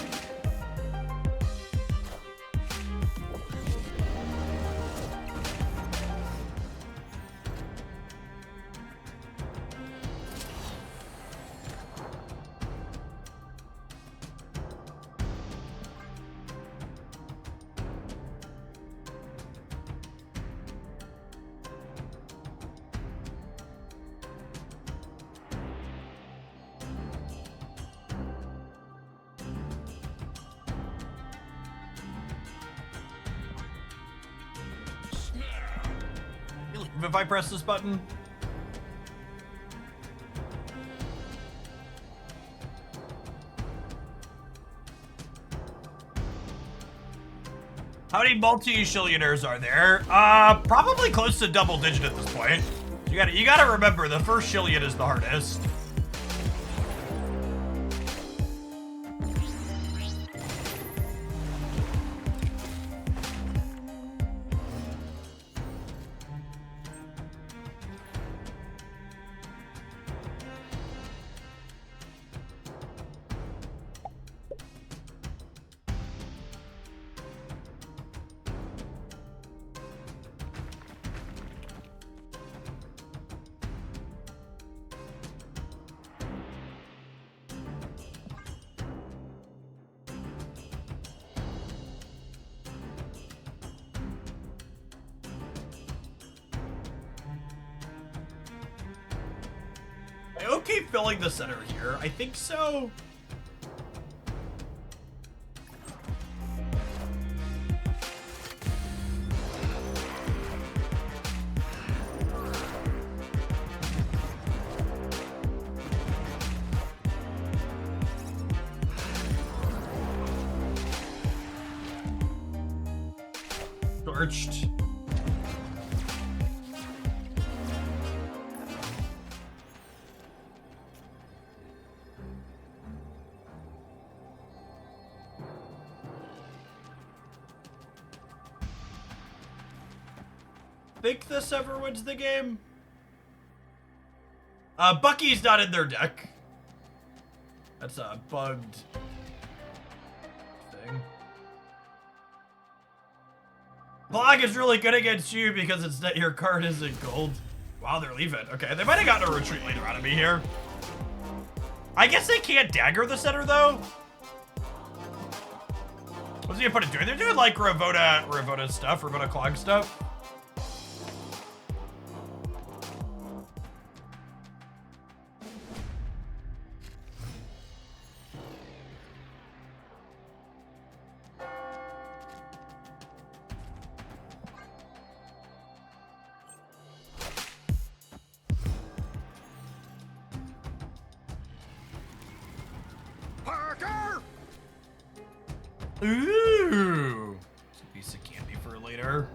If I press this button. How many multi-shillionaires are there? Probably close to double digit at this point. You gotta remember, the first shillion is the hardest. I okay filling the center here. I think so. Torched. Think this ever wins the game? Bucky's not in their deck. That's a bugged thing. Blog is really good against you because it's that your card isn't gold. Wow, they're leaving. Okay, they might have gotten a retreat later out of me here. I guess they can't dagger the center though. What's he gonna put it doing? They're doing like Ravona stuff, Ravona clog stuff. Parker! Ooh, it's a piece of candy for later.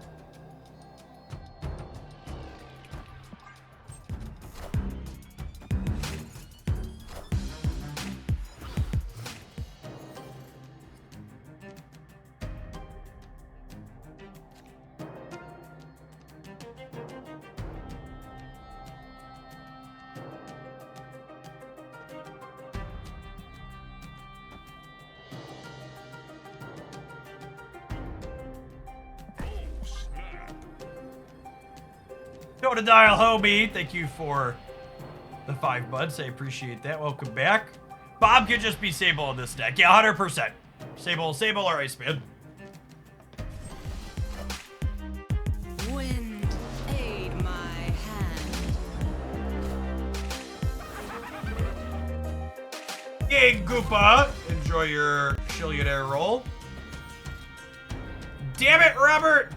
Totodile Hobie, thank you for the 5 buds. I appreciate that. Welcome back. Bob could just be Sable in this deck. Yeah, 100%. Sable or Iceman. Wind, aid my hand. Hey, Goopa. Enjoy your Shillionaire roll. Damn it, Robert!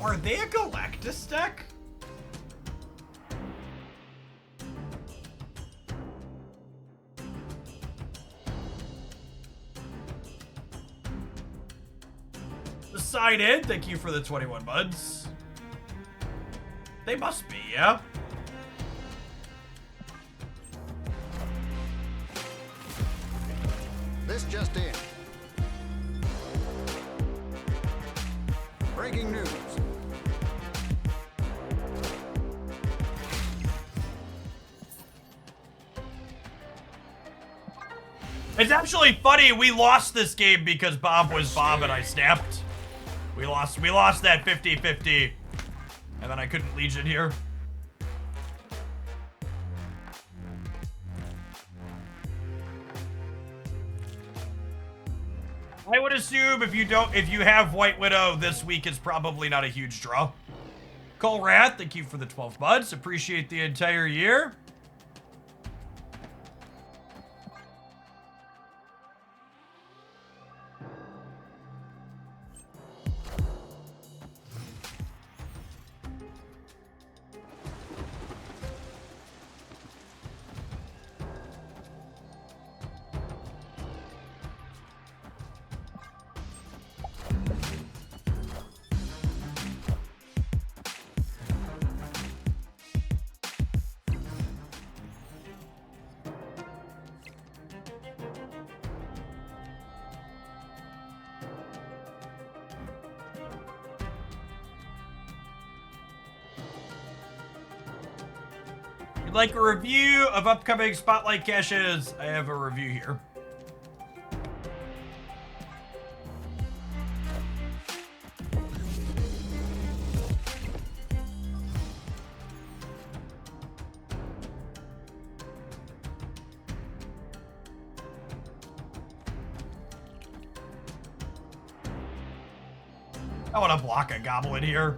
Are they a Galactus deck? Decided. Thank you for the 21 buds. They must be, yeah. This just in. Breaking news. It's actually funny, we lost this game because Bob was Bob and I snapped. We lost that 50-50. And then I couldn't Legion here. I would assume if you have White Widow this week, it's probably not a huge draw. Cole Rat, thank you for the 12 buds. Appreciate the entire year. Like a review of upcoming Spotlight caches, I have a review here. I want to block a goblin here.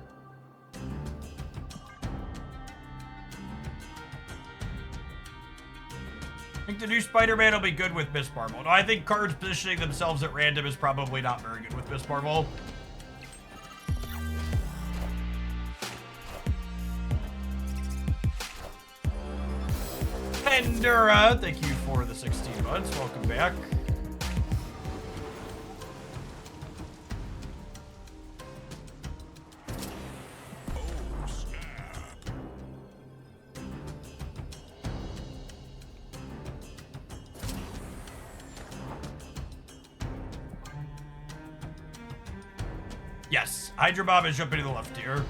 I think the new Spider-Man will be good with Miss Marvel. No, I think cards positioning themselves at random is probably not very good with Miss Marvel. Pandora, thank you for the 16 months. Welcome back. Oh, snap. Yes, Hydra Bob is jumping to the left here.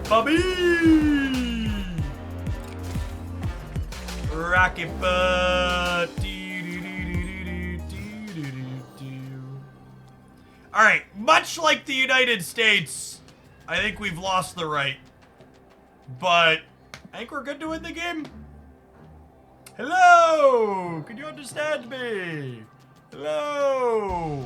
Bobby! Rocket butt. Alright, much like the United States, I think we've lost the right. But I think we're good to win the game. Hello! Can you understand me? Hello!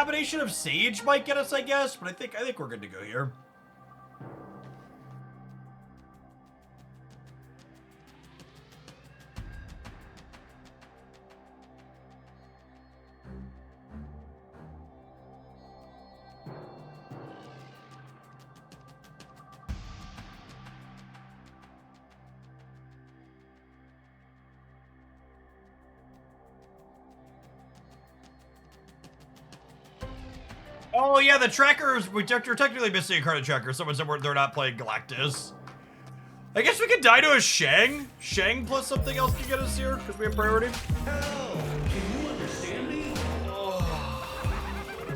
combination of Sage might get us, I guess, but I think we're good to go here. Oh yeah, the trackers, we're technically missing a card of tracker. Someone said they're not playing Galactus. I guess we could die to a Shang. Shang plus something else can get us here, because we have priority. Hello, can you understand me?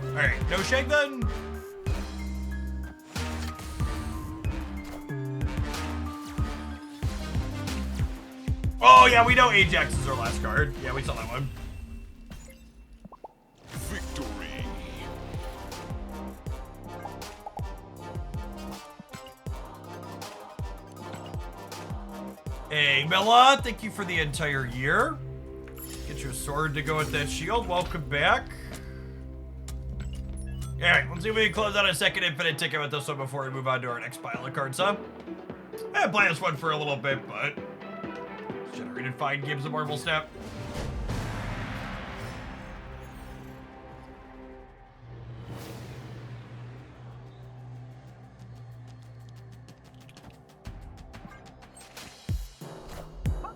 Alright, no Shang then? Oh yeah, we know Ajax is our last card. Yeah, we saw that one. Victory. Hey, Mela, thank you for the entire year. Get your sword to go with that shield. Welcome back. Alright, let's see if we can close out a second infinite ticket with this one before we move on to our next pile of cards, huh? I had planned this one for a little bit, but generated fine gives a Marvel Snap.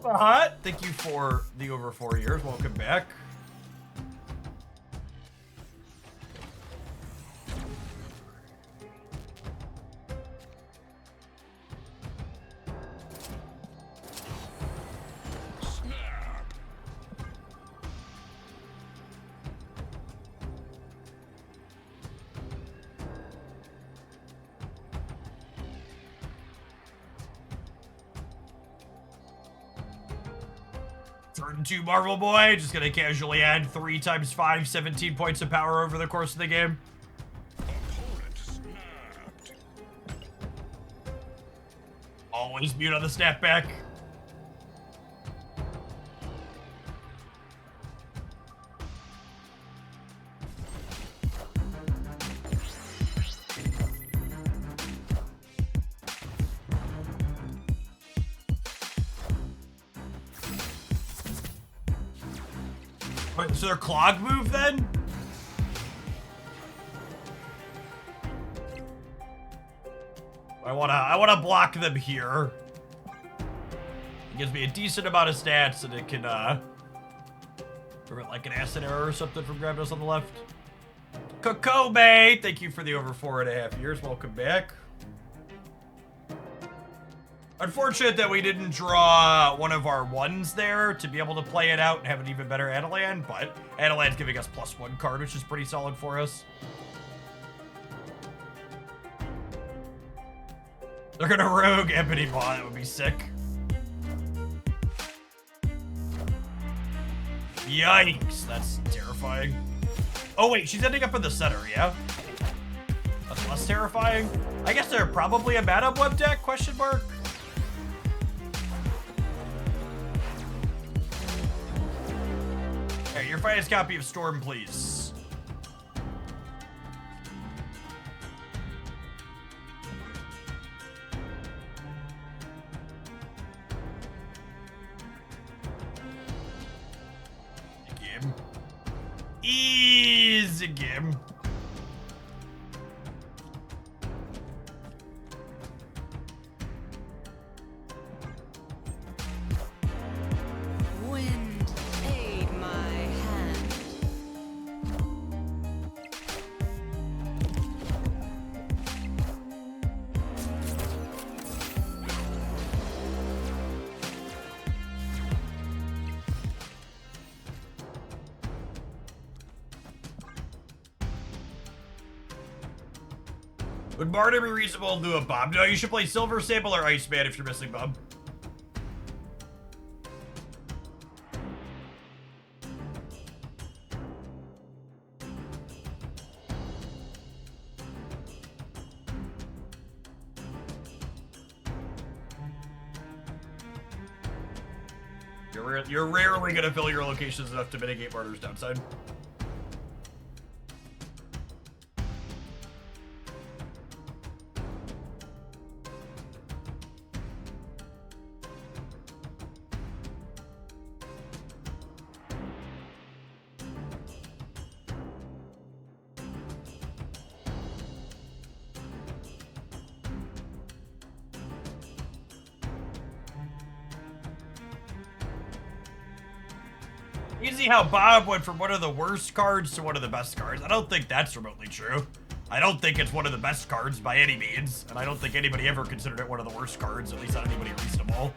Hot. Thank you for the over 4 years. Welcome back. Snap. Turn 2 Marvel Boy. Just gonna casually add 3 times 5, 17 points of power over the course of the game. Opponent snapped. Always mute on the snapback. Wait, so their clog move then? I wanna block them here. It gives me a decent amount of stats and it can prevent like an acid error or something from grabbing us on the left. Kokobe, thank you for the over 4.5 years. Welcome back. Unfortunate that we didn't draw one of our ones there to be able to play it out and have an even better Adelan, but Adelan's giving us +1 card, which is pretty solid for us. They're gonna rogue Ebony Maw, that would be sick. Yikes, that's terrifying. Oh wait, she's ending up in the center, yeah? That's less terrifying. I guess they're probably a Madam Web deck, question mark? Hey, your finest copy of Storm, please. Game. Easy game. Wind, aid my hand. Would Martyr be reasonable to do a bomb? No, you should play Silver Sable or Iceman if you're missing bomb. You're rarely gonna fill your locations enough to mitigate Martyr's downside. Easy how Bob went from one of the worst cards to one of the best cards. I don't think that's remotely true. I don't think it's one of the best cards by any means, and I don't think anybody ever considered it one of the worst cards, at least not anybody reasonable.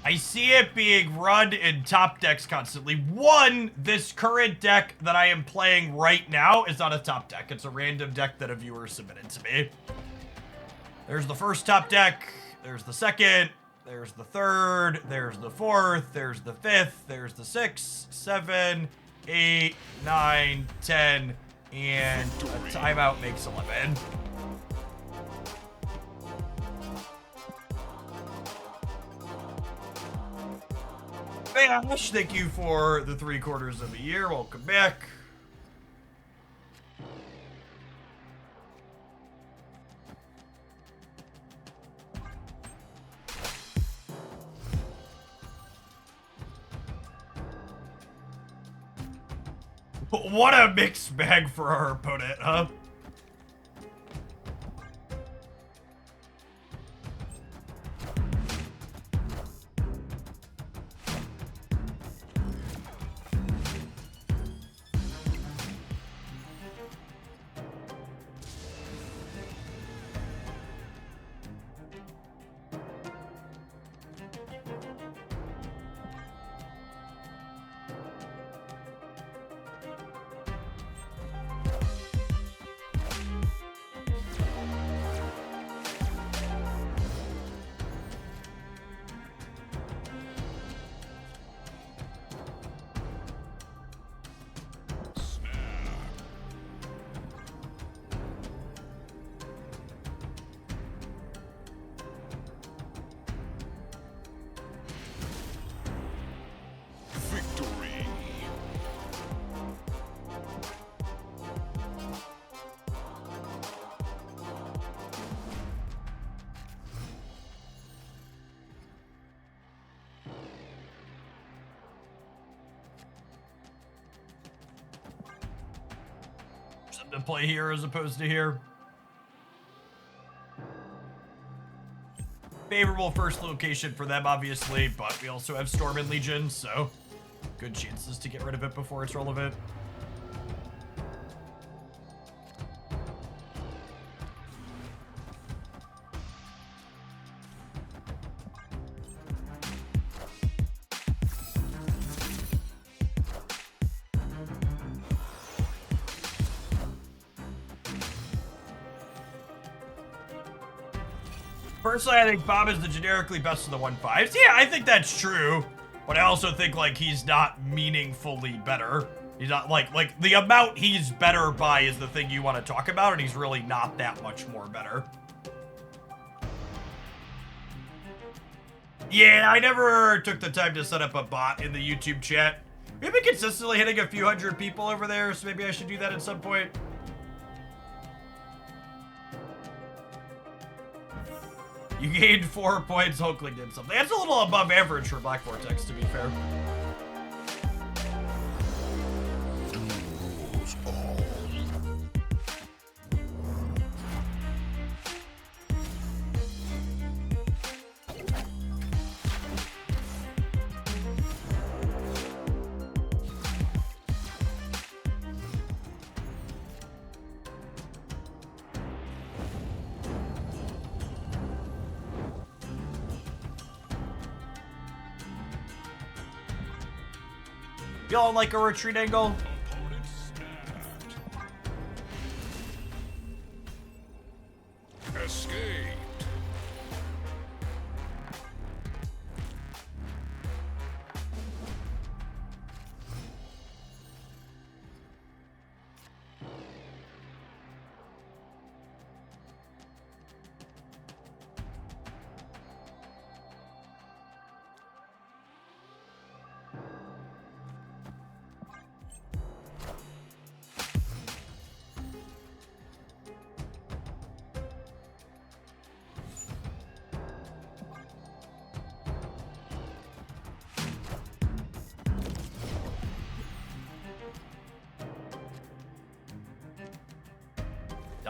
I see it being run in top decks constantly. One, this current deck that I am playing right now is not a top deck. It's a random deck that a viewer submitted to me. There's the first top deck. There's the second. There's the third. There's the fourth. There's the fifth. There's the 6, 7, 8, 9, 10, and a timeout makes 11. Ash, thank you for the 3/4 of a year. Welcome back. What a mixed bag for our opponent, huh? Victory. Something to play here as opposed to here. Favorable first location for them, obviously, but we also have Storm and Legion, so good chances to get rid of it before it's relevant. Personally, I think Bob is the generically best of the 1/5s. Yeah, I think that's true. But I also think, like, he's not meaningfully better. He's not, like, the amount he's better by is the thing you want to talk about, and he's really not that much more better. Yeah, I never took the time to set up a bot in the YouTube chat. We've been consistently hitting a few hundred people over there, so maybe I should do that at some point. You gained 4 points, Hulkling did something. That's a little above average for Black Vortex, to be fair. Rules all. Y'all like a retreat angle? Opponent snapped. Escaped.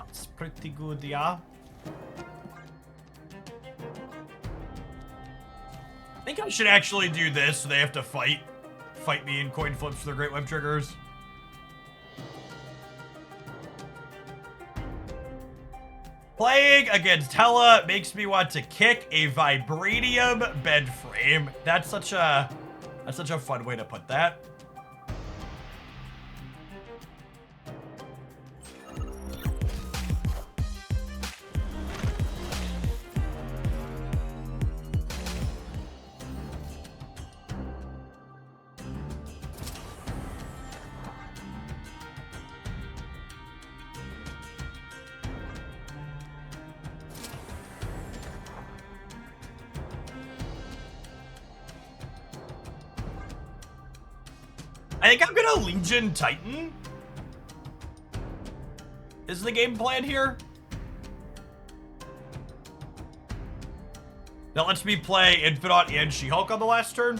It's pretty good, yeah. I think I should actually do this so they have to fight me in coin flips for their Great Web triggers. Playing against Hela makes me want to kick a vibranium bed frame. That's such a fun way to put that. I think I'm gonna Legion Titan. Is the game plan here? That lets me play Infinite and She-Hulk on the last turn.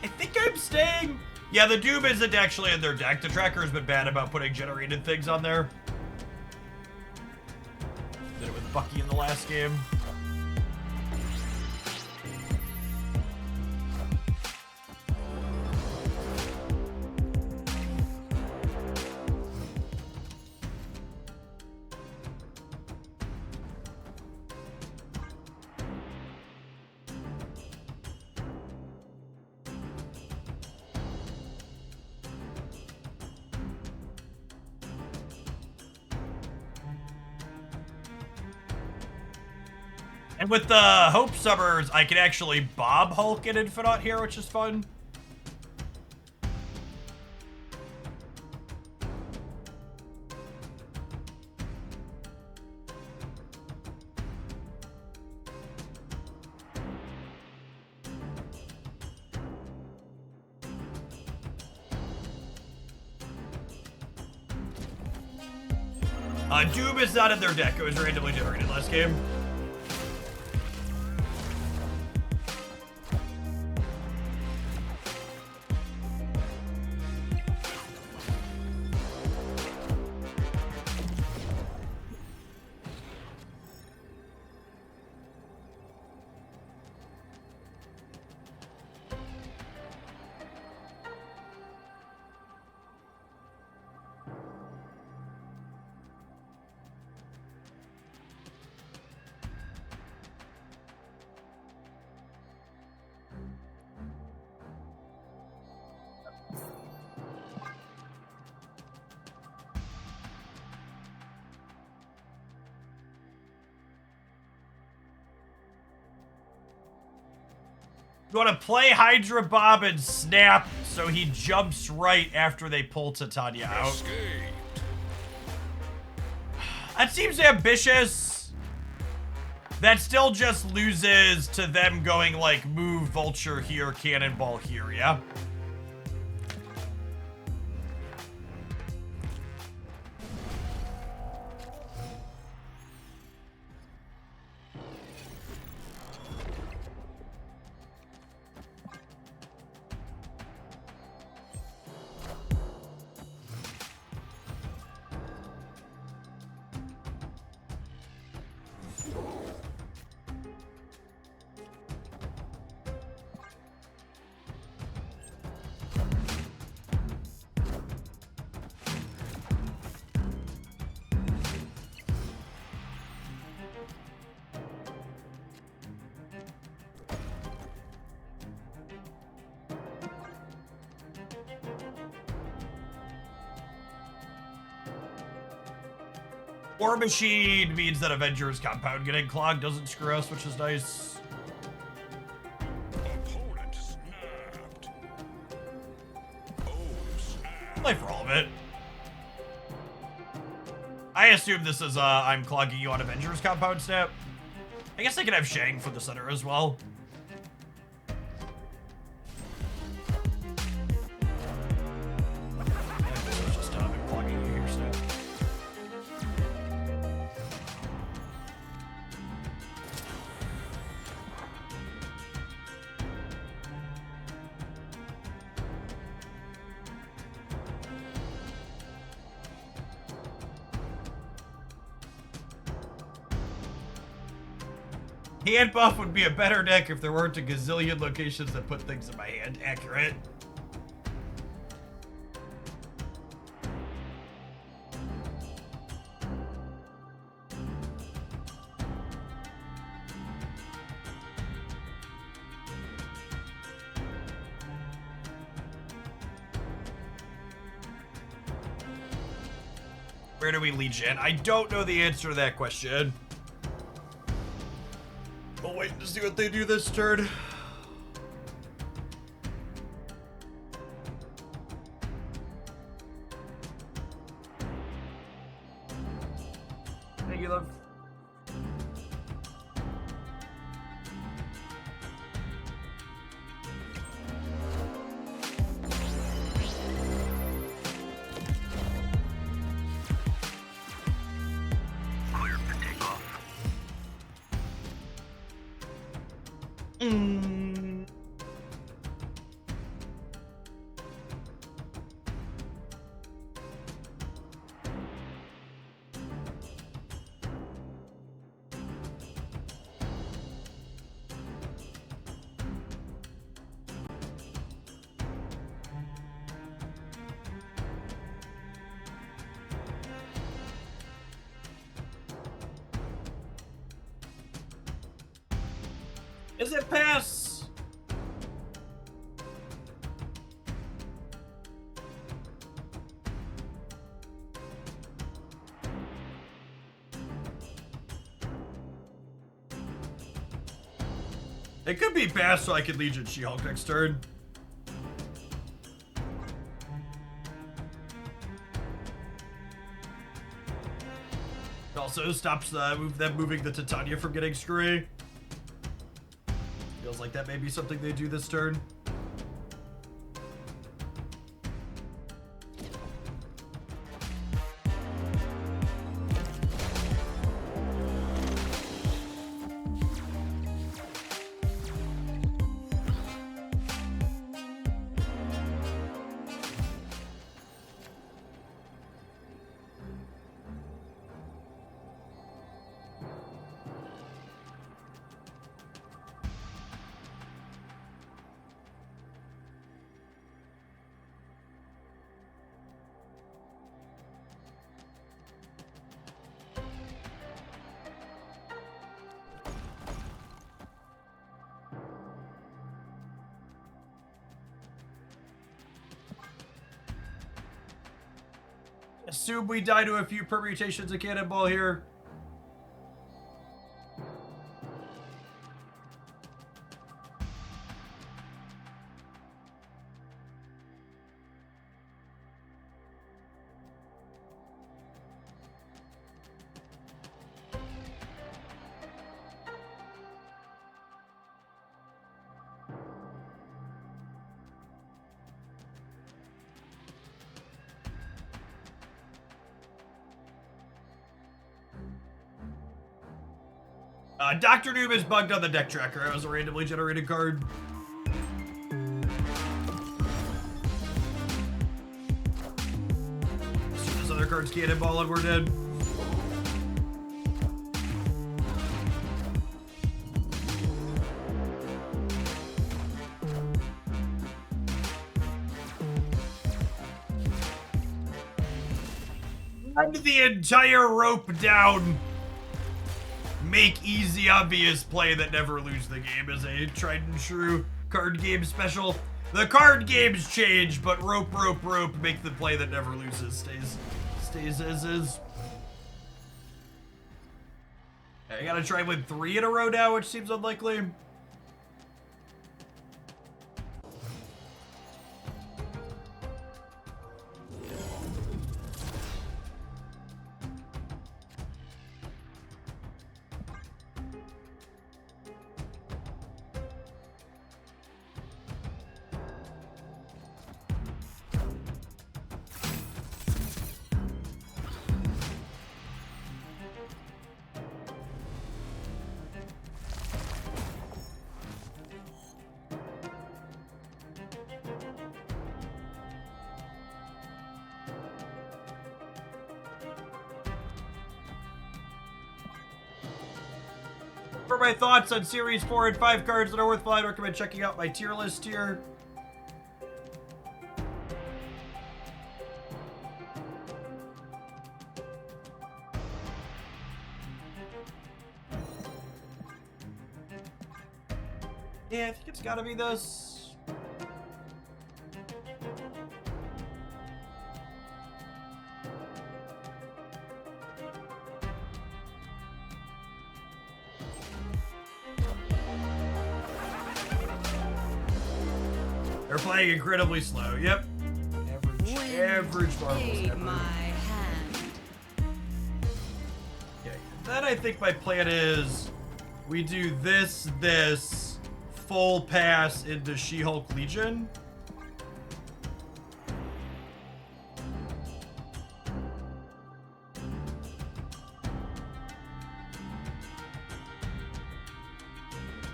I think I'm staying. Yeah, the Doom isn't actually in their deck. The tracker's been bad about putting generated things on there. Did it with Bucky in the last game. And with the Hope Summers, I can actually Bob Hulk and Infinite here, which is fun. Doom is not in their deck. It was randomly generated last game. You want to play Hydra Bob and Snap so he jumps right after they pull Titania out. Escaped. That seems ambitious. That still just loses to them going like move Vulture here, Cannonball here, yeah? War Machine means that Avengers compound getting clogged doesn't screw us, which is nice. Opponent snapped. Oh, snap. Play for all of it. I assume this is I'm clogging you on Avengers compound snap. I guess I could have Shang for the center as well. Just I'm clogging you here, snap. Hand buff would be a better deck if there weren't a gazillion locations that put things in my hand. Accurate. Where do we Legion? I don't know the answer to that question. We'll wait to see what they do this turn. Thank you, love. Is it pass? It could be pass so I could Legion She-Hulk next turn. It also stops them moving the Titania from getting screwy. Feels like that may be something they do this turn. Assume we die to a few permutations of Cannonball here. Dr. Noob is bugged on the deck tracker. It was a randomly generated card. So this other card's Cannonball and we're dead. Run the entire rope down. Make easy, obvious play that never lose the game is a tried and true card game special. The card games change, but rope, make the play that never loses stays as is. I gotta try and win 3 in a row now, which seems unlikely. For my thoughts on Series 4 and 5 cards that are worthwhile, I recommend checking out my tier list here. Yeah, I think it's gotta be this. They're playing incredibly slow. Yep. Average marbles Aid ever. my hand. Okay. Then I think my plan is we do this, full pass into She-Hulk Legion.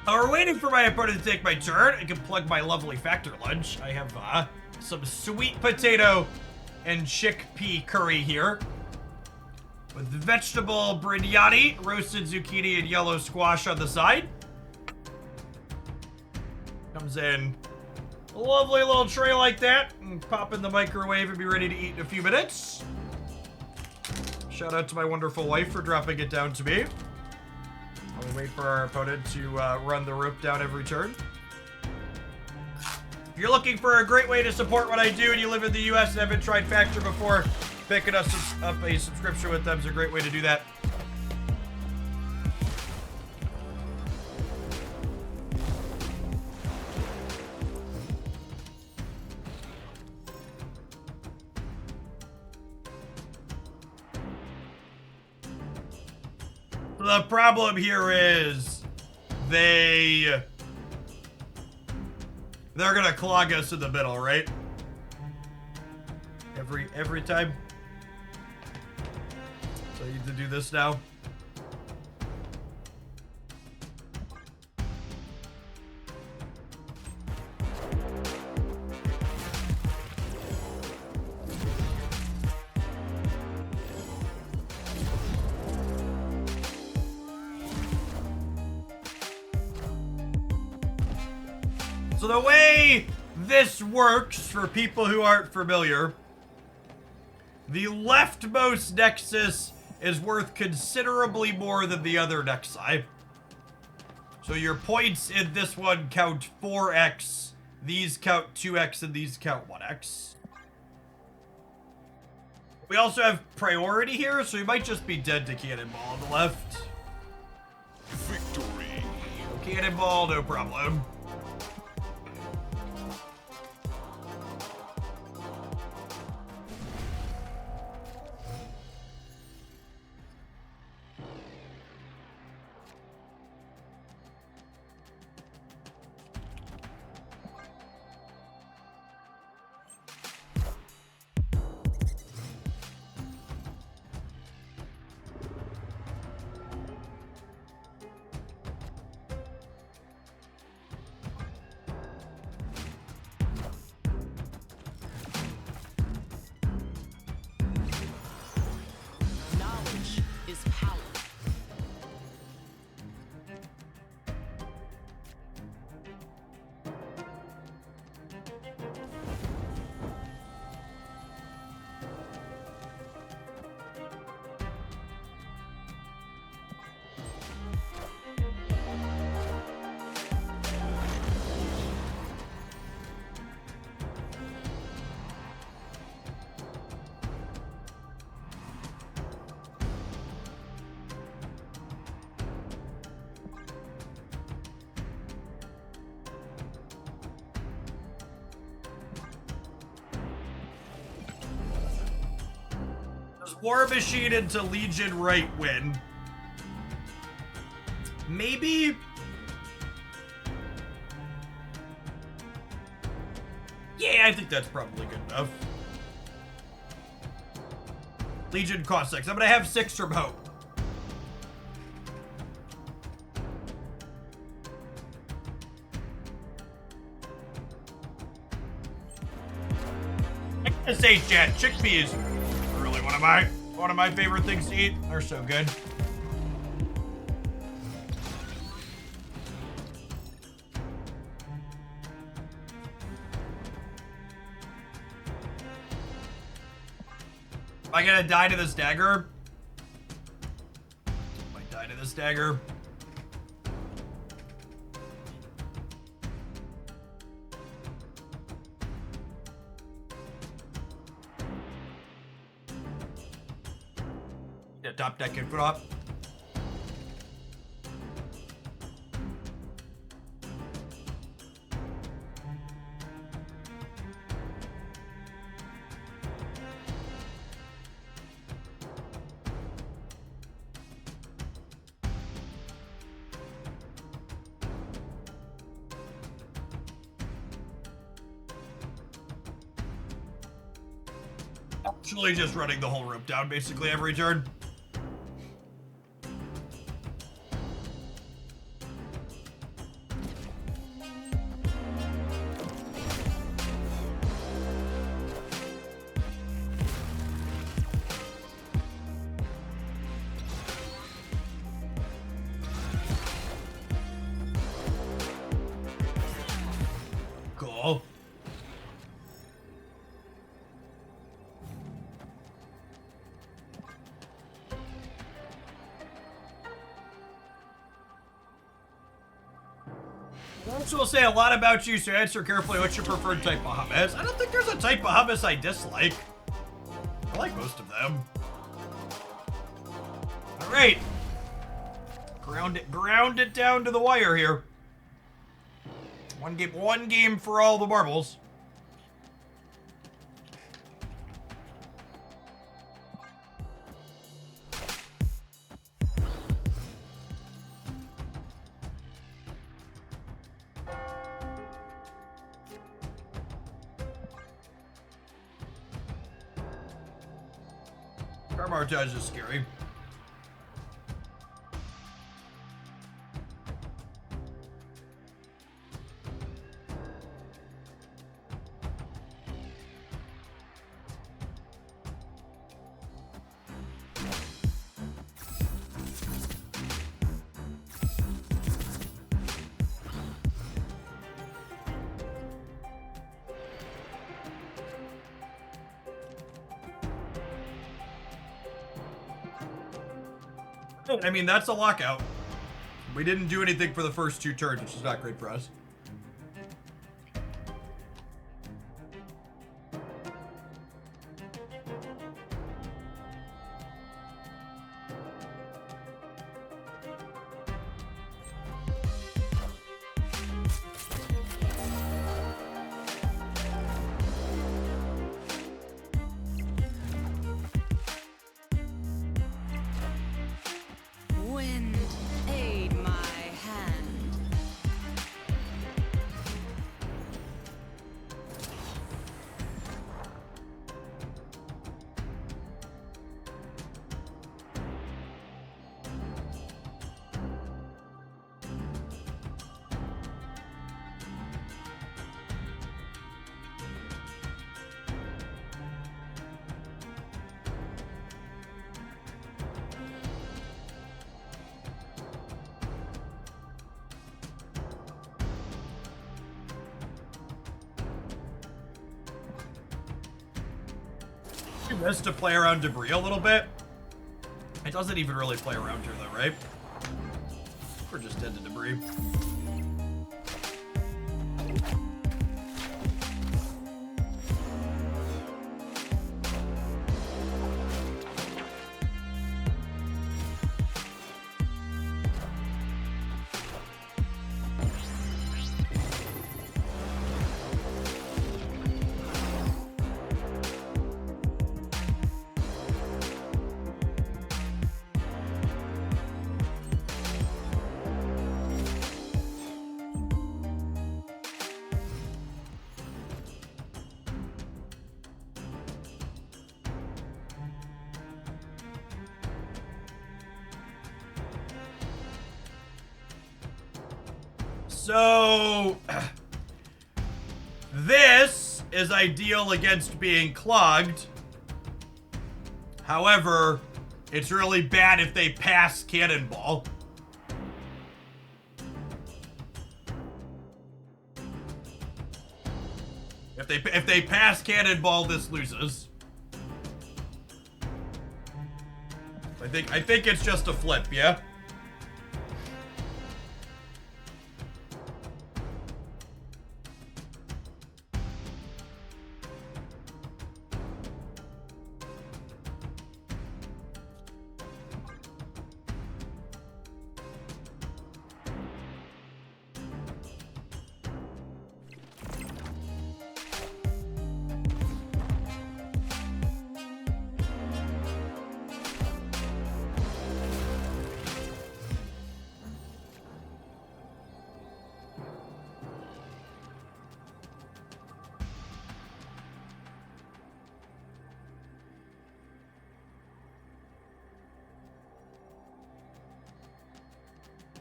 While we're waiting for my opponent to take my turn, I can plug my lovely factor lunch. I have some sweet potato and chickpea curry here with vegetable biryani, roasted zucchini, and yellow squash on the side. Comes in a lovely little tray like that, and pop in the microwave and be ready to eat in a few minutes. Shout out to my wonderful wife for dropping it down to me. I'll wait for our opponent to run the rope down every turn. If you're looking for a great way to support what I do and you live in the US and haven't tried Factor before, picking us up a subscription with them is a great way to do that. The problem here is they're gonna clog us in the middle, right? Every time. So I need to do this now. So the way this works, for people who aren't familiar, the leftmost nexus is worth considerably more than the other nexi. So your points in this one count 4x, these count 2x, and these count 1x. We also have priority here, so we might just be dead to Cannonball on the left. Victory. Cannonball, no problem. Knowledge is power. Does War Machine into Legion right win? Maybe? Yeah, I think that's probably good enough. Legion cost 6. I'm gonna have 6 from Hope. I gotta say, chat, chickpeas are really one of my favorite things to eat. They're so good. Am I gonna die to this dagger? Might die to this dagger. Yeah, top deck input up. Actually just running the whole rope down basically every turn. Cool. This will say a lot about you, so answer carefully what's your preferred type of hummus. I don't think there's a type of hummus I dislike. I like most of them. All right. Ground it down to the wire here. One game for all the marbles. Carmartage is scary. I mean, that's a lockout. We didn't do anything for the first 2 turns, which is not great for us. Wind, aid my hand. Best to play around debris a little bit. It doesn't even really play around here though, right? We're just dead to debris. So, this is ideal against being clogged. However, it's really bad if they pass Cannonball. If they pass Cannonball, this loses. think it's just a flip, yeah?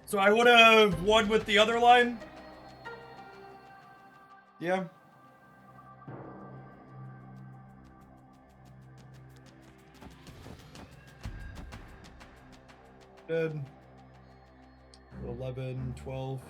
So I would have won with the other line? Yeah. Dead. 11, 12.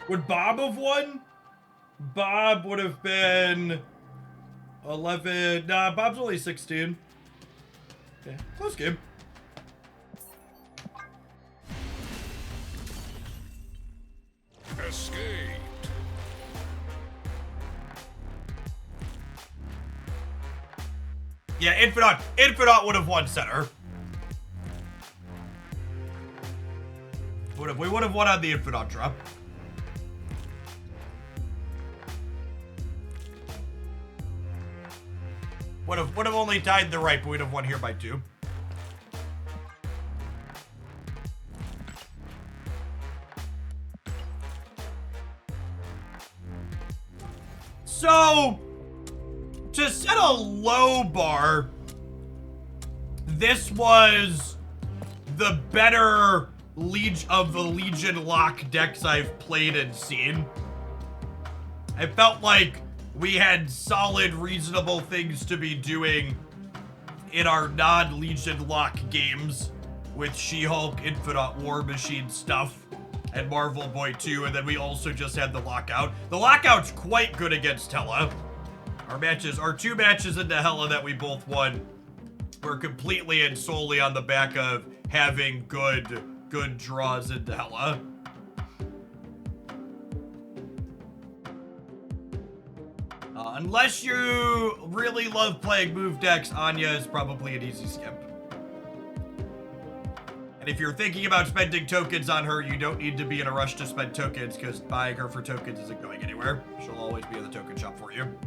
Would Bob have won? Bob would have been 11. Nah, Bob's only 16. Okay, close game. Escaped. Yeah, Infinite would have won center. We would have won on the Infinite drop. Would have only tied the right, but we'd have won here by 2. So, to set a low bar, this was the better of the Legion lock decks I've played and seen. I felt like we had solid, reasonable things to be doing in our non-Legion lock games with She-Hulk, Infinite War Machine stuff, and Marvel Boy 2, and then we also just had the Lockout. The Lockout's quite good against Hela. Our 2 matches into Hela that we both won were completely and solely on the back of having good draws into Hela. Unless you really love playing move decks, Anya is probably an easy skip. And if you're thinking about spending tokens on her, you don't need to be in a rush to spend tokens, because buying her for tokens isn't going anywhere. She'll always be in the token shop for you.